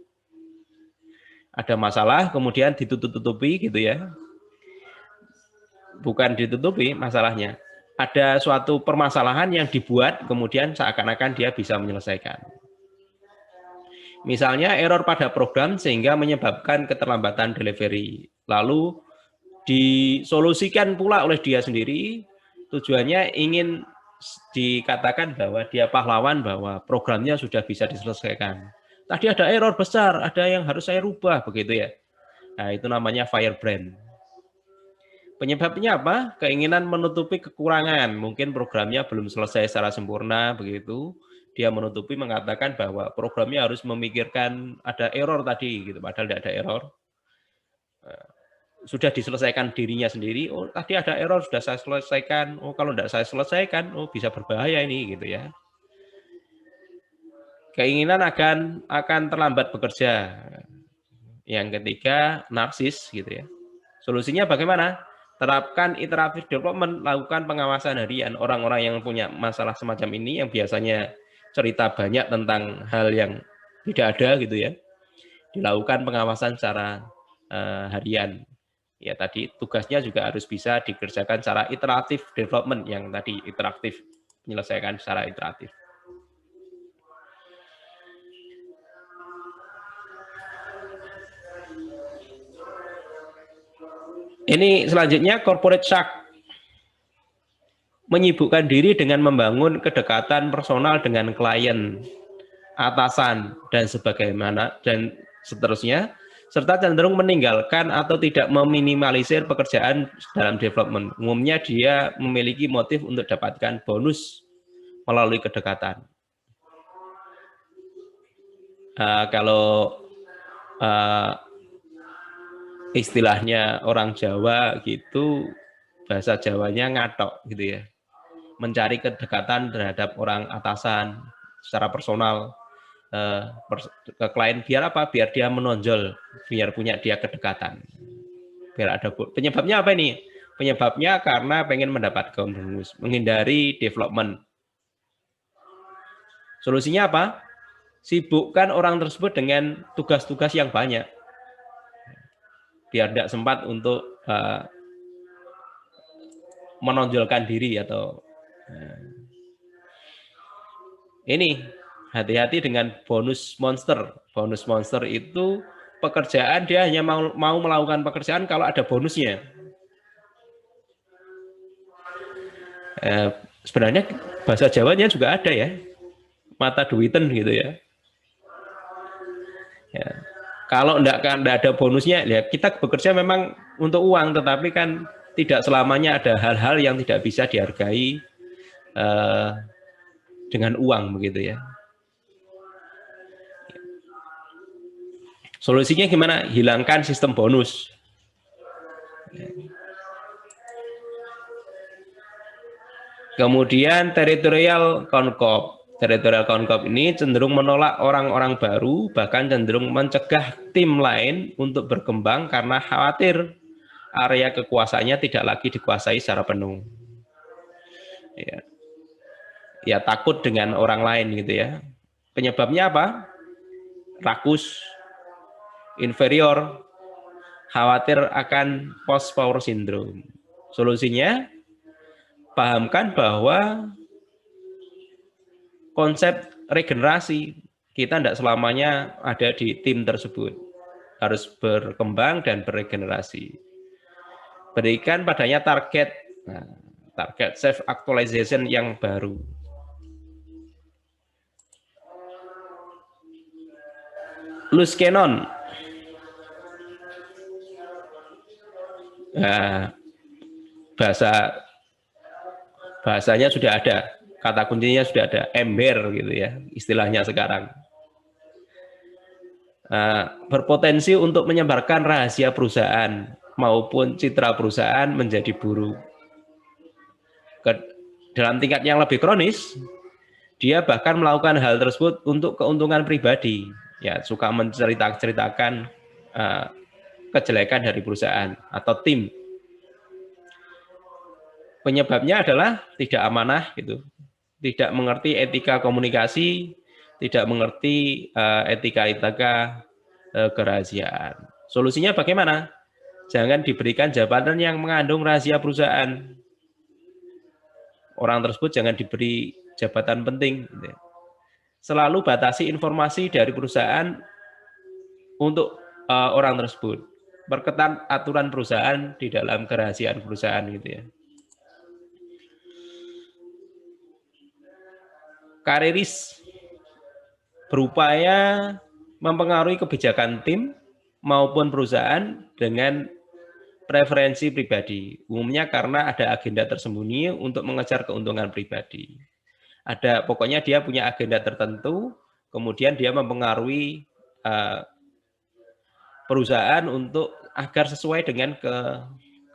Ada masalah kemudian ditutup-tutupi gitu ya. Bukan ditutupi masalahnya. Ada suatu permasalahan yang dibuat kemudian seakan-akan dia bisa menyelesaikan. Misalnya error pada program sehingga menyebabkan keterlambatan delivery. Lalu disolusikan pula oleh dia sendiri, tujuannya ingin dikatakan bahwa dia pahlawan, bahwa programnya sudah bisa diselesaikan. Tadi ada error besar, ada yang harus saya rubah, begitu ya. Nah, itu namanya firebrand. Penyebabnya apa? Keinginan menutupi kekurangan. Mungkin programnya belum selesai secara sempurna, begitu. Dia menutupi mengatakan bahwa programnya harus memikirkan ada error tadi, gitu. Padahal tidak ada error. Sudah diselesaikan dirinya sendiri. Oh, tadi ada error, sudah saya selesaikan. Oh, kalau tidak saya selesaikan, oh bisa berbahaya ini, gitu ya. Keinginan akan terlambat bekerja. Yang ketiga, narsis, gitu ya. Solusinya bagaimana? Terapkan iteratif development, lakukan pengawasan harian. Orang-orang yang punya masalah semacam ini, yang biasanya cerita banyak tentang hal yang tidak ada gitu ya, dilakukan pengawasan secara harian. Ya tadi tugasnya juga harus bisa dikerjakan secara iteratif development, yang tadi interaktif, menyelesaikan secara iteratif. Ini selanjutnya corporate shark. Menyibukkan diri dengan membangun kedekatan personal dengan klien, atasan, dan sebagaimana, dan seterusnya, serta cenderung meninggalkan atau tidak meminimalisir pekerjaan dalam development. Umumnya dia memiliki motif untuk dapatkan bonus melalui kedekatan. kalau istilahnya orang Jawa gitu, bahasa Jawanya ngatok gitu ya, mencari kedekatan terhadap orang atasan secara personal ke klien, biar apa? Biar dia menonjol, biar punya dia kedekatan, biar ada. Penyebabnya apa ini? Penyebabnya karena pengen mendapatkan bonus, menghindari development. Solusinya apa? Sibukkan orang tersebut dengan tugas-tugas yang banyak, biar tidak sempat untuk menonjolkan diri atau ini. Hati-hati dengan bonus monster. Bonus monster itu pekerjaan, dia hanya mau melakukan pekerjaan kalau ada bonusnya. Sebenarnya bahasa Jawanya juga ada ya, mata duiten gitu ya. Kalau enggak ada bonusnya, ya kita bekerja memang untuk uang, tetapi kan tidak selamanya ada hal-hal yang tidak bisa dihargai dengan uang begitu ya. Solusinya gimana? Hilangkan sistem bonus. Kemudian teritorial concop. Teritorial concop ini cenderung menolak orang-orang baru, bahkan cenderung mencegah tim lain untuk berkembang karena khawatir area kekuasaannya tidak lagi dikuasai secara penuh. Ya takut dengan orang lain gitu ya. Penyebabnya apa? Rakus, inferior, khawatir akan post power syndrome. Solusinya, pahamkan bahwa konsep regenerasi, kita tidak selamanya ada di tim tersebut, harus berkembang dan beregenerasi. Berikan padanya target, target self actualization yang baru. Loose cannon. Bahasanya sudah ada, kata kuncinya sudah ada, ember gitu ya istilahnya sekarang. Berpotensi untuk menyebarkan rahasia perusahaan maupun citra perusahaan menjadi buruk. Dalam tingkat yang lebih kronis, dia bahkan melakukan hal tersebut untuk keuntungan pribadi. Ya, suka menceritakan kejelekan dari perusahaan atau tim. Penyebabnya adalah tidak amanah gitu, tidak mengerti etika komunikasi, tidak mengerti etika kerahasiaan. Solusinya bagaimana? Jangan diberikan jabatan yang mengandung rahasia perusahaan. Orang tersebut jangan diberi jabatan penting. Selalu batasi informasi dari perusahaan untuk orang tersebut. Perketat aturan perusahaan di dalam kerahasiaan perusahaan gitu ya. Kariris berupaya mempengaruhi kebijakan tim maupun perusahaan dengan preferensi pribadi, umumnya karena ada agenda tersembunyi untuk mengejar keuntungan pribadi. Pokoknya dia punya agenda tertentu, kemudian dia mempengaruhi perusahaan untuk agar sesuai dengan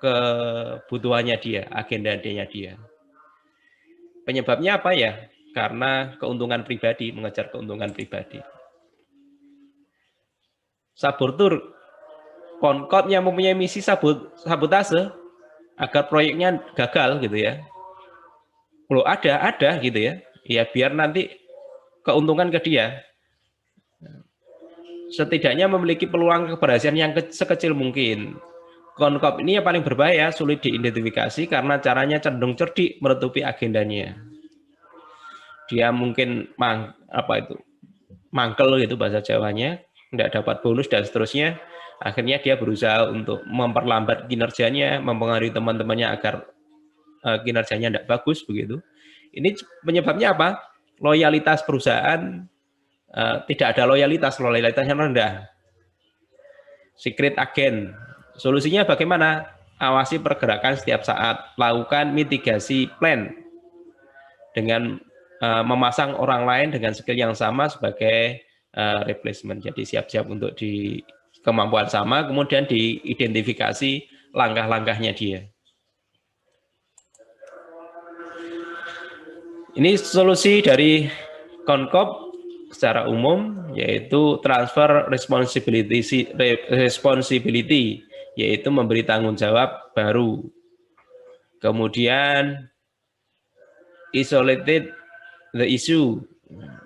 kebutuhannya dia, agendanya dia. Penyebabnya apa ya? Karena keuntungan pribadi, mengejar keuntungan pribadi. Saboteur, concop yang mempunyai misi sabotase agar proyeknya gagal gitu ya. Loh ada gitu ya. Ya biar nanti keuntungan ke dia. Setidaknya memiliki peluang keberhasilan yang sekecil mungkin. Concop ini yang paling berbahaya, sulit diidentifikasi karena caranya cenderung cerdik menutupi agendanya. Dia mungkin mangkel gitu bahasa Jawanya, tidak dapat bonus dan seterusnya. Akhirnya dia berusaha untuk memperlambat kinerjanya, mempengaruhi teman-temannya agar kinerjanya tidak bagus begitu. Ini penyebabnya apa? Loyalitas perusahaan tidak ada loyalitasnya rendah. Secret agent. Solusinya bagaimana? Awasi pergerakan setiap saat, lakukan mitigasi plan dengan memasang orang lain dengan skill yang sama sebagai replacement. Jadi siap-siap untuk di kemampuan sama, kemudian diidentifikasi langkah-langkahnya dia. Ini solusi dari Concop secara umum, yaitu transfer responsibility, yaitu memberi tanggung jawab baru. Kemudian isolated the issue,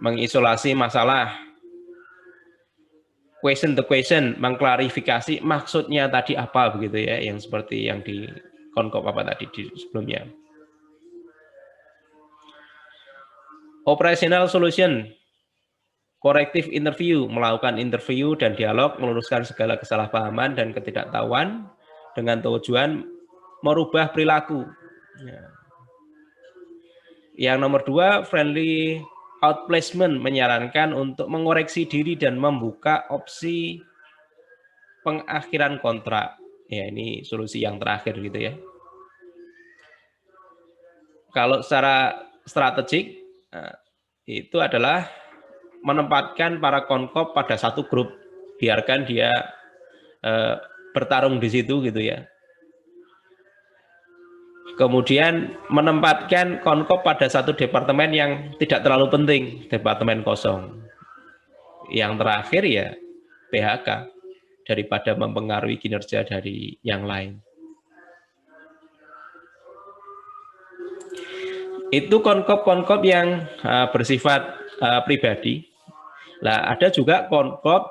mengisolasi masalah. Question the question, mengklarifikasi maksudnya tadi apa begitu ya, yang seperti yang di Concop apa tadi di sebelumnya. Operational solution, corrective interview, melakukan interview dan dialog, meluruskan segala kesalahpahaman dan ketidaktahuan dengan tujuan merubah perilaku. Yang nomor 2, friendly outplacement, menyarankan untuk mengoreksi diri dan membuka opsi pengakhiran kontrak. Ya, ini solusi yang terakhir gitu ya. Kalau secara strategik, itu adalah menempatkan para konkop pada satu grup, biarkan dia bertarung di situ gitu ya. Kemudian menempatkan konkop pada satu departemen yang tidak terlalu penting, departemen kosong. Yang terakhir ya PHK, daripada mempengaruhi kinerja dari yang lain. Itu konkop-konkop yang bersifat pribadi. Nah, ada juga konkop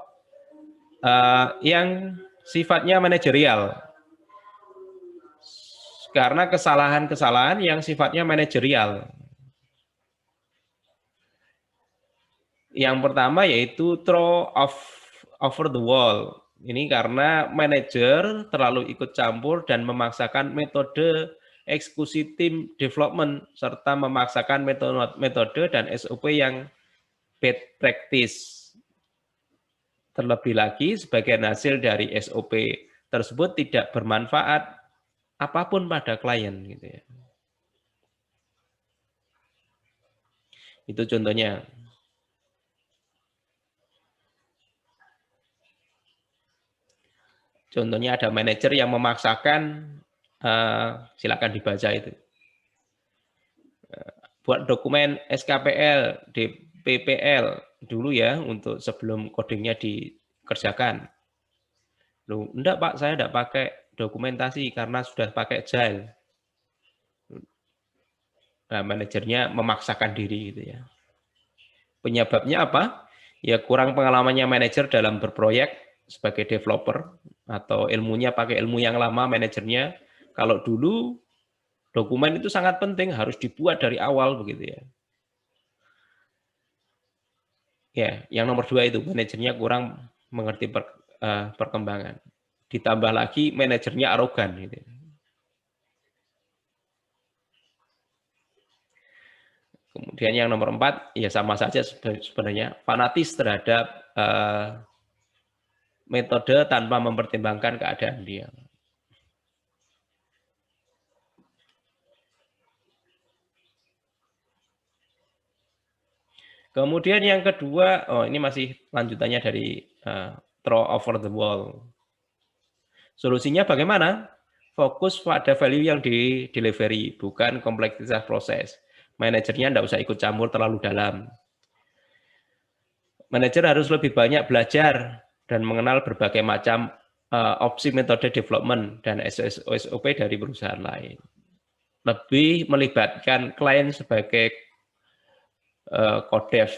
yang sifatnya manajerial. Karena kesalahan-kesalahan yang sifatnya manajerial. Yang pertama yaitu throw over the wall. Ini karena manajer terlalu ikut campur dan memaksakan metode eksekusi tim development, serta memaksakan metode dan SOP yang bad practice. Terlebih lagi, sebagian hasil dari SOP tersebut tidak bermanfaat apapun pada klien. Gitu ya. Itu contohnya. Contohnya ada manajer yang memaksakan, silakan dibaca itu. Buat dokumen SKPL, DPPL dulu ya, untuk sebelum codingnya dikerjakan. Loh, enggak Pak, saya enggak pakai dokumentasi karena sudah pakai Agile. Nah, manajernya memaksakan diri gitu ya. Penyebabnya apa? Ya kurang pengalamannya manajer dalam berproyek sebagai developer, atau ilmunya pakai ilmu yang lama manajernya. Kalau dulu dokumen itu sangat penting, harus dibuat dari awal begitu ya. Ya, yang nomor 2 itu manajernya kurang mengerti perkembangan. Ditambah lagi manajernya arogan gitu. Kemudian yang nomor 4 ya sama saja sebenarnya, fanatis terhadap metode tanpa mempertimbangkan keadaan dia. Kemudian yang kedua, ini masih lanjutannya dari throw over the wall. Solusinya bagaimana? Fokus pada value yang di delivery, bukan kompleksitas proses. Manajernya tidak usah ikut campur terlalu dalam. Manajer harus lebih banyak belajar dan mengenal berbagai macam opsi metode development dan SOP dari perusahaan lain. Lebih melibatkan klien sebagai kodev.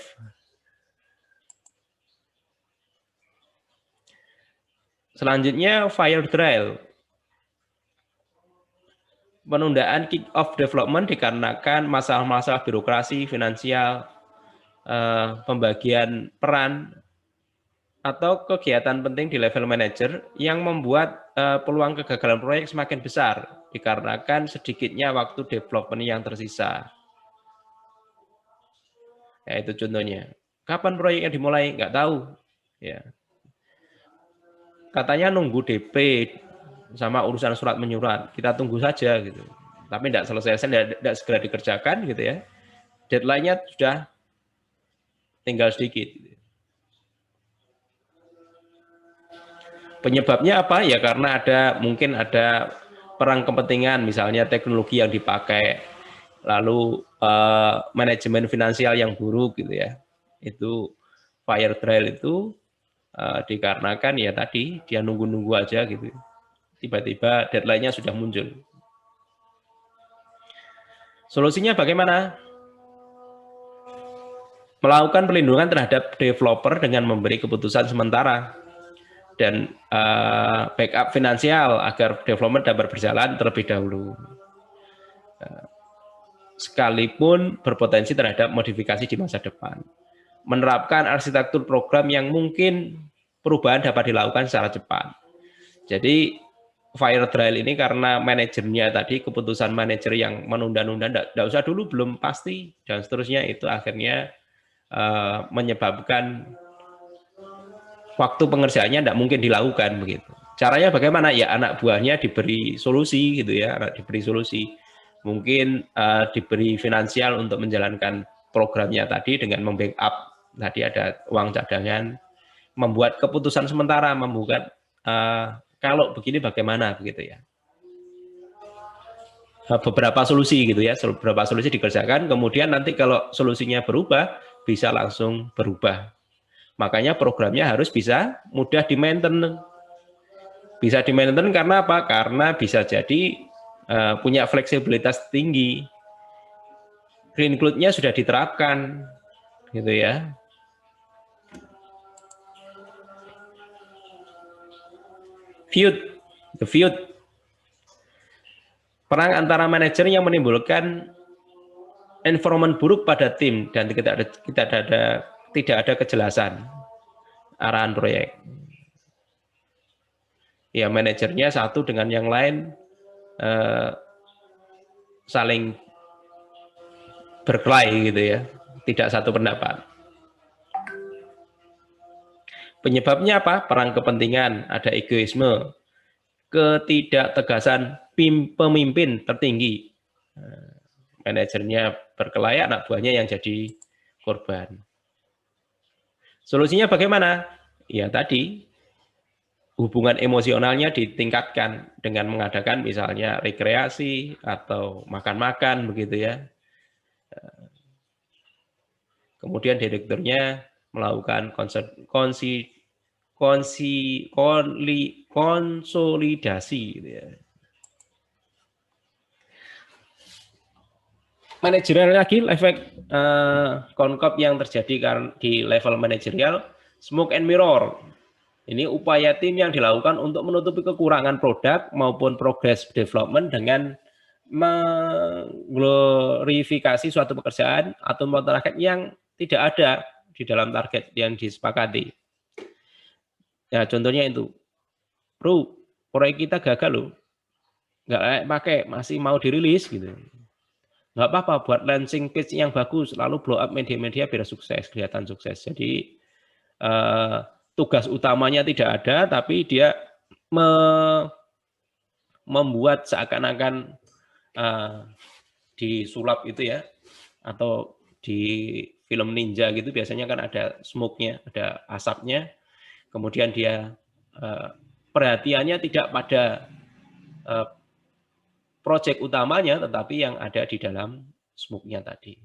Selanjutnya fire drill. Penundaan kick-off development dikarenakan masalah-masalah birokrasi, finansial, pembagian peran, atau kegiatan penting di level manager yang membuat peluang kegagalan proyek semakin besar dikarenakan sedikitnya waktu development yang tersisa. Ya, itu contohnya. Kapan proyeknya dimulai? Nggak tahu. Ya. Katanya nunggu DP sama urusan surat menyurat. Kita tunggu saja gitu. Tapi tidak selesai, tidak segera dikerjakan gitu ya. Deadline-nya sudah tinggal sedikit. Gitu. Penyebabnya apa? Ya karena mungkin ada perang kepentingan, misalnya teknologi yang dipakai, lalu manajemen finansial yang buruk gitu ya. Itu fire drill itu dikarenakan ya tadi dia nunggu-nunggu aja gitu. Tiba-tiba deadline-nya sudah muncul. Solusinya bagaimana? Melakukan pelindungan terhadap developer dengan memberi keputusan sementara dan backup finansial agar development dapat berjalan terlebih dahulu. Sekalipun berpotensi terhadap modifikasi di masa depan. Menerapkan arsitektur program yang mungkin perubahan dapat dilakukan secara cepat. Jadi fire drill ini karena manajernya tadi, keputusan manajer yang menunda-nunda, tidak usah dulu, belum pasti, dan seterusnya, itu akhirnya menyebabkan waktu pengerjaannya tidak mungkin dilakukan begitu. Caranya bagaimana? Ya anak buahnya diberi solusi gitu ya, diberi solusi. Mungkin diberi finansial untuk menjalankan programnya tadi dengan membackup tadi ada uang cadangan, membuat keputusan sementara, membuat kalau begini bagaimana begitu ya. Beberapa solusi gitu ya, beberapa solusi dikerjakan, kemudian nanti kalau solusinya berubah bisa langsung berubah. Makanya programnya harus bisa mudah di-maintain. Bisa di-maintain karena apa? Karena bisa jadi punya fleksibilitas tinggi. Green Cloud-nya sudah diterapkan, gitu ya. Feud. Perang antara manajer yang menimbulkan environment buruk pada tim dan tidak ada kejelasan arahan proyek. Ya manajernya satu dengan yang lain saling berkelahi gitu ya, tidak satu pendapat. Penyebabnya apa? Perang kepentingan, ada egoisme, ketidaktegasan pemimpin tertinggi. Manajernya berkelahi, anak buahnya yang jadi korban. Solusinya bagaimana? Ya tadi, hubungan emosionalnya ditingkatkan dengan mengadakan misalnya rekreasi atau makan-makan begitu ya. Kemudian direkturnya melakukan konsolidasi gitu ya. Manajerial lagi, efek konkop yang terjadi di level manajerial, smoke and mirror. Ini upaya tim yang dilakukan untuk menutupi kekurangan produk maupun progress development dengan mengglorifikasi suatu pekerjaan atau target yang tidak ada di dalam target yang disepakati. Ya contohnya itu, bro, proyek kita gagal loh, nggak pakai, masih mau dirilis gitu. Nggak apa-apa, buat launching page yang bagus, lalu blow up media-media biar sukses, kelihatan sukses. Jadi tugas utamanya tidak ada, tapi dia membuat seakan-akan disulap itu ya, atau di film ninja gitu biasanya kan ada smoke-nya, ada asapnya, kemudian dia perhatiannya tidak pada proyek utamanya, tetapi yang ada di dalam smoke-nya tadi.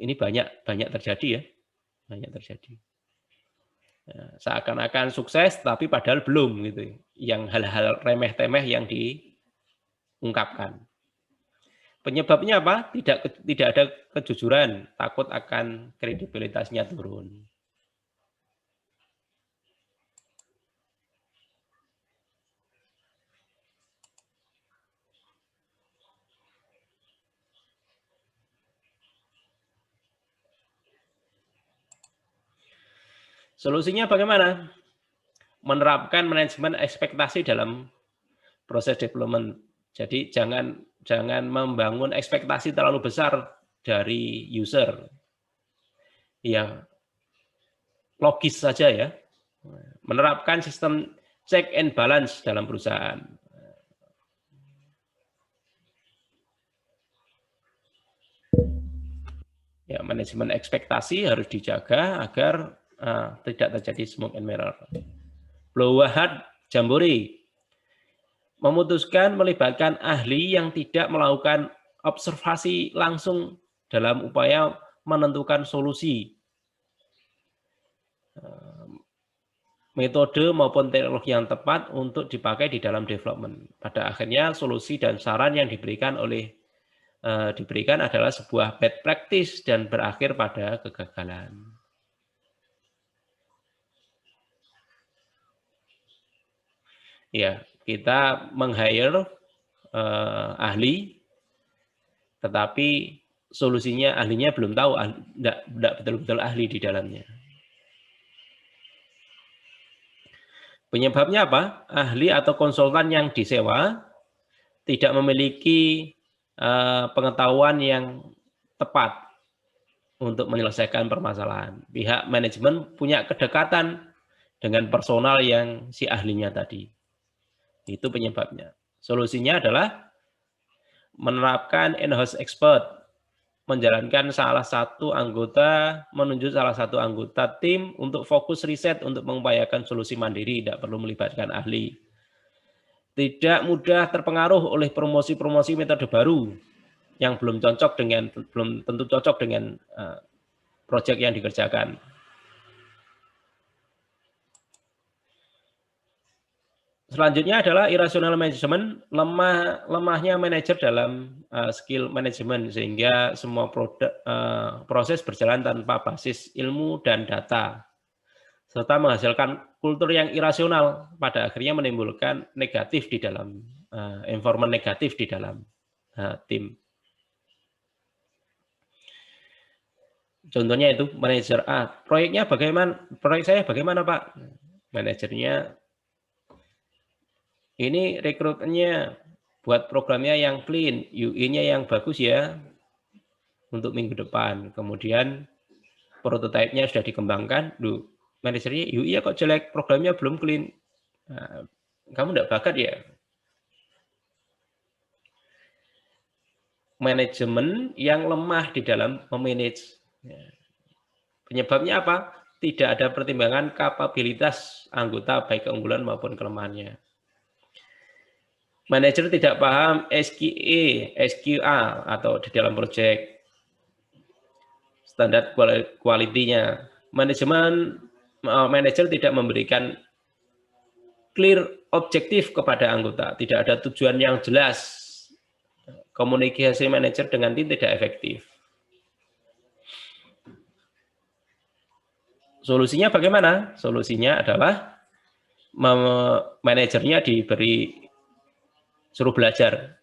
Ini banyak terjadi ya, banyak terjadi. Seakan-akan sukses, tapi padahal belum gitu. Yang hal-hal remeh-temeh yang diungkapkan. Penyebabnya apa? Tidak ada kejujuran, takut akan kredibilitasnya turun. Solusinya bagaimana? Menerapkan manajemen ekspektasi dalam proses development. Jadi jangan membangun ekspektasi terlalu besar dari user. Ya, logis saja ya. Menerapkan sistem check and balance dalam perusahaan. Ya, manajemen ekspektasi harus dijaga agar tidak terjadi smoke and mirror. Blue Hat Jambore memutuskan melibatkan ahli yang tidak melakukan observasi langsung dalam upaya menentukan solusi, metode maupun teknologi yang tepat untuk dipakai di dalam development. Pada akhirnya solusi dan saran yang diberikan adalah sebuah bad practice dan berakhir pada kegagalan. Ya, kita meng-hire ahli, tetapi solusinya ahlinya belum tahu, tidak betul-betul ahli di dalamnya. Penyebabnya apa? Ahli atau konsultan yang disewa tidak memiliki pengetahuan yang tepat untuk menyelesaikan permasalahan. Pihak manajemen punya kedekatan dengan personal yang si ahlinya tadi. Itu penyebabnya. Solusinya adalah menerapkan in-house expert, menunjuk salah satu anggota tim untuk fokus riset untuk mengupayakan solusi mandiri, tidak perlu melibatkan ahli. Tidak mudah terpengaruh oleh promosi-promosi metode baru yang belum tentu cocok dengan proyek yang dikerjakan. Selanjutnya adalah irrational management, lemahnya manajer dalam skill management, sehingga semua proses berjalan tanpa basis ilmu dan data, serta menghasilkan kultur yang irasional, pada akhirnya menimbulkan negatif di dalam environment negatif di dalam tim. Contohnya itu manajer A, proyek saya bagaimana Pak? Manajernya, ini rekrutmennya buat programnya yang clean, UI-nya yang bagus ya untuk minggu depan. Kemudian prototipe-nya sudah dikembangkan, manajernya UI-nya kok jelek, programnya belum clean. Nah, kamu tidak bakat ya? Manajemen yang lemah di dalam memanage. Penyebabnya apa? Tidak ada pertimbangan kapabilitas anggota, baik keunggulan maupun kelemahannya. Manajer tidak paham SQA atau di dalam proyek standar kualitinya. Manajer tidak memberikan clear objektif kepada anggota, tidak ada tujuan yang jelas. Komunikasi manajer dengan tim tidak efektif. Solusinya bagaimana? Solusinya adalah manajernya suruh belajar,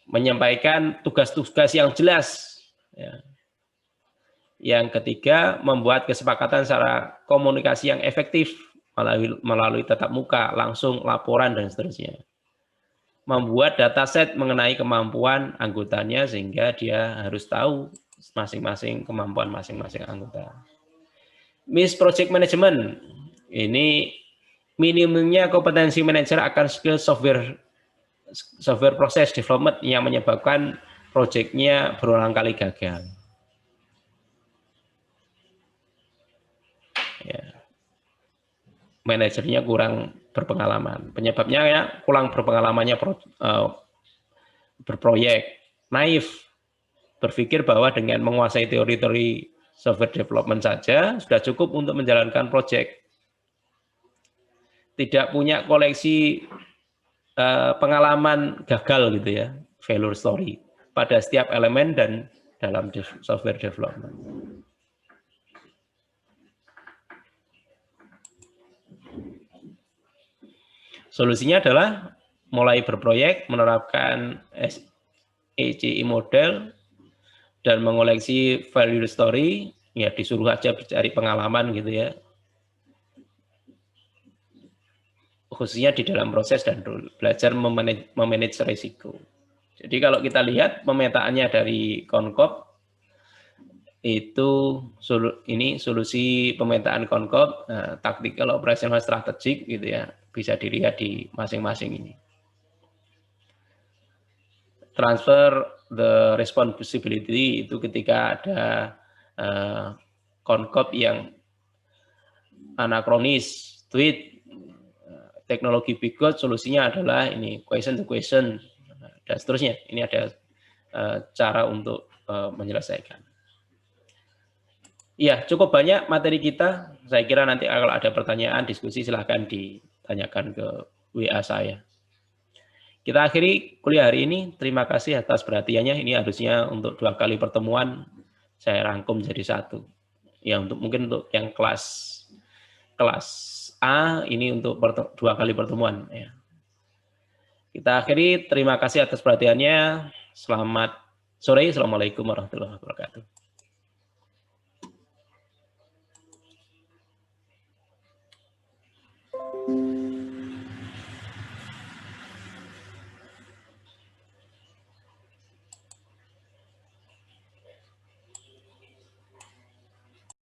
menyampaikan tugas-tugas yang jelas. Ya. Yang ketiga, membuat kesepakatan secara komunikasi yang efektif melalui tatap muka, langsung, laporan, dan seterusnya. Membuat dataset mengenai kemampuan anggotanya sehingga dia harus tahu masing-masing kemampuan masing-masing anggota. Miss Project Management, ini minimumnya kompetensi manajer akan skill software proses development yang menyebabkan proyeknya berulang kali gagal. Ya. Manajernya kurang berpengalaman. Penyebabnya ya kurang berpengalamannya berproyek, naif, berpikir bahwa dengan menguasai teori-teori software development saja sudah cukup untuk menjalankan proyek. Tidak punya koleksi pengalaman gagal gitu ya, failure story pada setiap elemen dan dalam software development. Solusinya adalah mulai berproyek, menerapkan SECI model, dan mengoleksi value story, ya disuruh aja mencari pengalaman gitu ya. Khususnya di dalam proses dan belajar memanage risiko. Jadi kalau kita lihat pemetaannya dari Concop, itu ini solusi pemetaan Concop, tactical operational strategic gitu ya, bisa dilihat di masing-masing ini. Transfer the responsibility itu ketika ada Concop yang anakronis, tweet, teknologi bigot, solusinya adalah ini question to question dan seterusnya. Ini ada cara untuk menyelesaikan. Iya, cukup banyak materi kita. Saya kira nanti kalau ada pertanyaan, diskusi, silahkan ditanyakan ke WA saya. Kita akhiri kuliah hari ini. Terima kasih atas perhatiannya. Ini harusnya untuk 2 kali pertemuan, saya rangkum jadi 1. Ya, mungkin untuk yang kelas A, ini untuk 2 kali pertemuan. Ya. Kita akhiri. Terima kasih atas perhatiannya. Selamat sore. Assalamualaikum warahmatullahi wabarakatuh.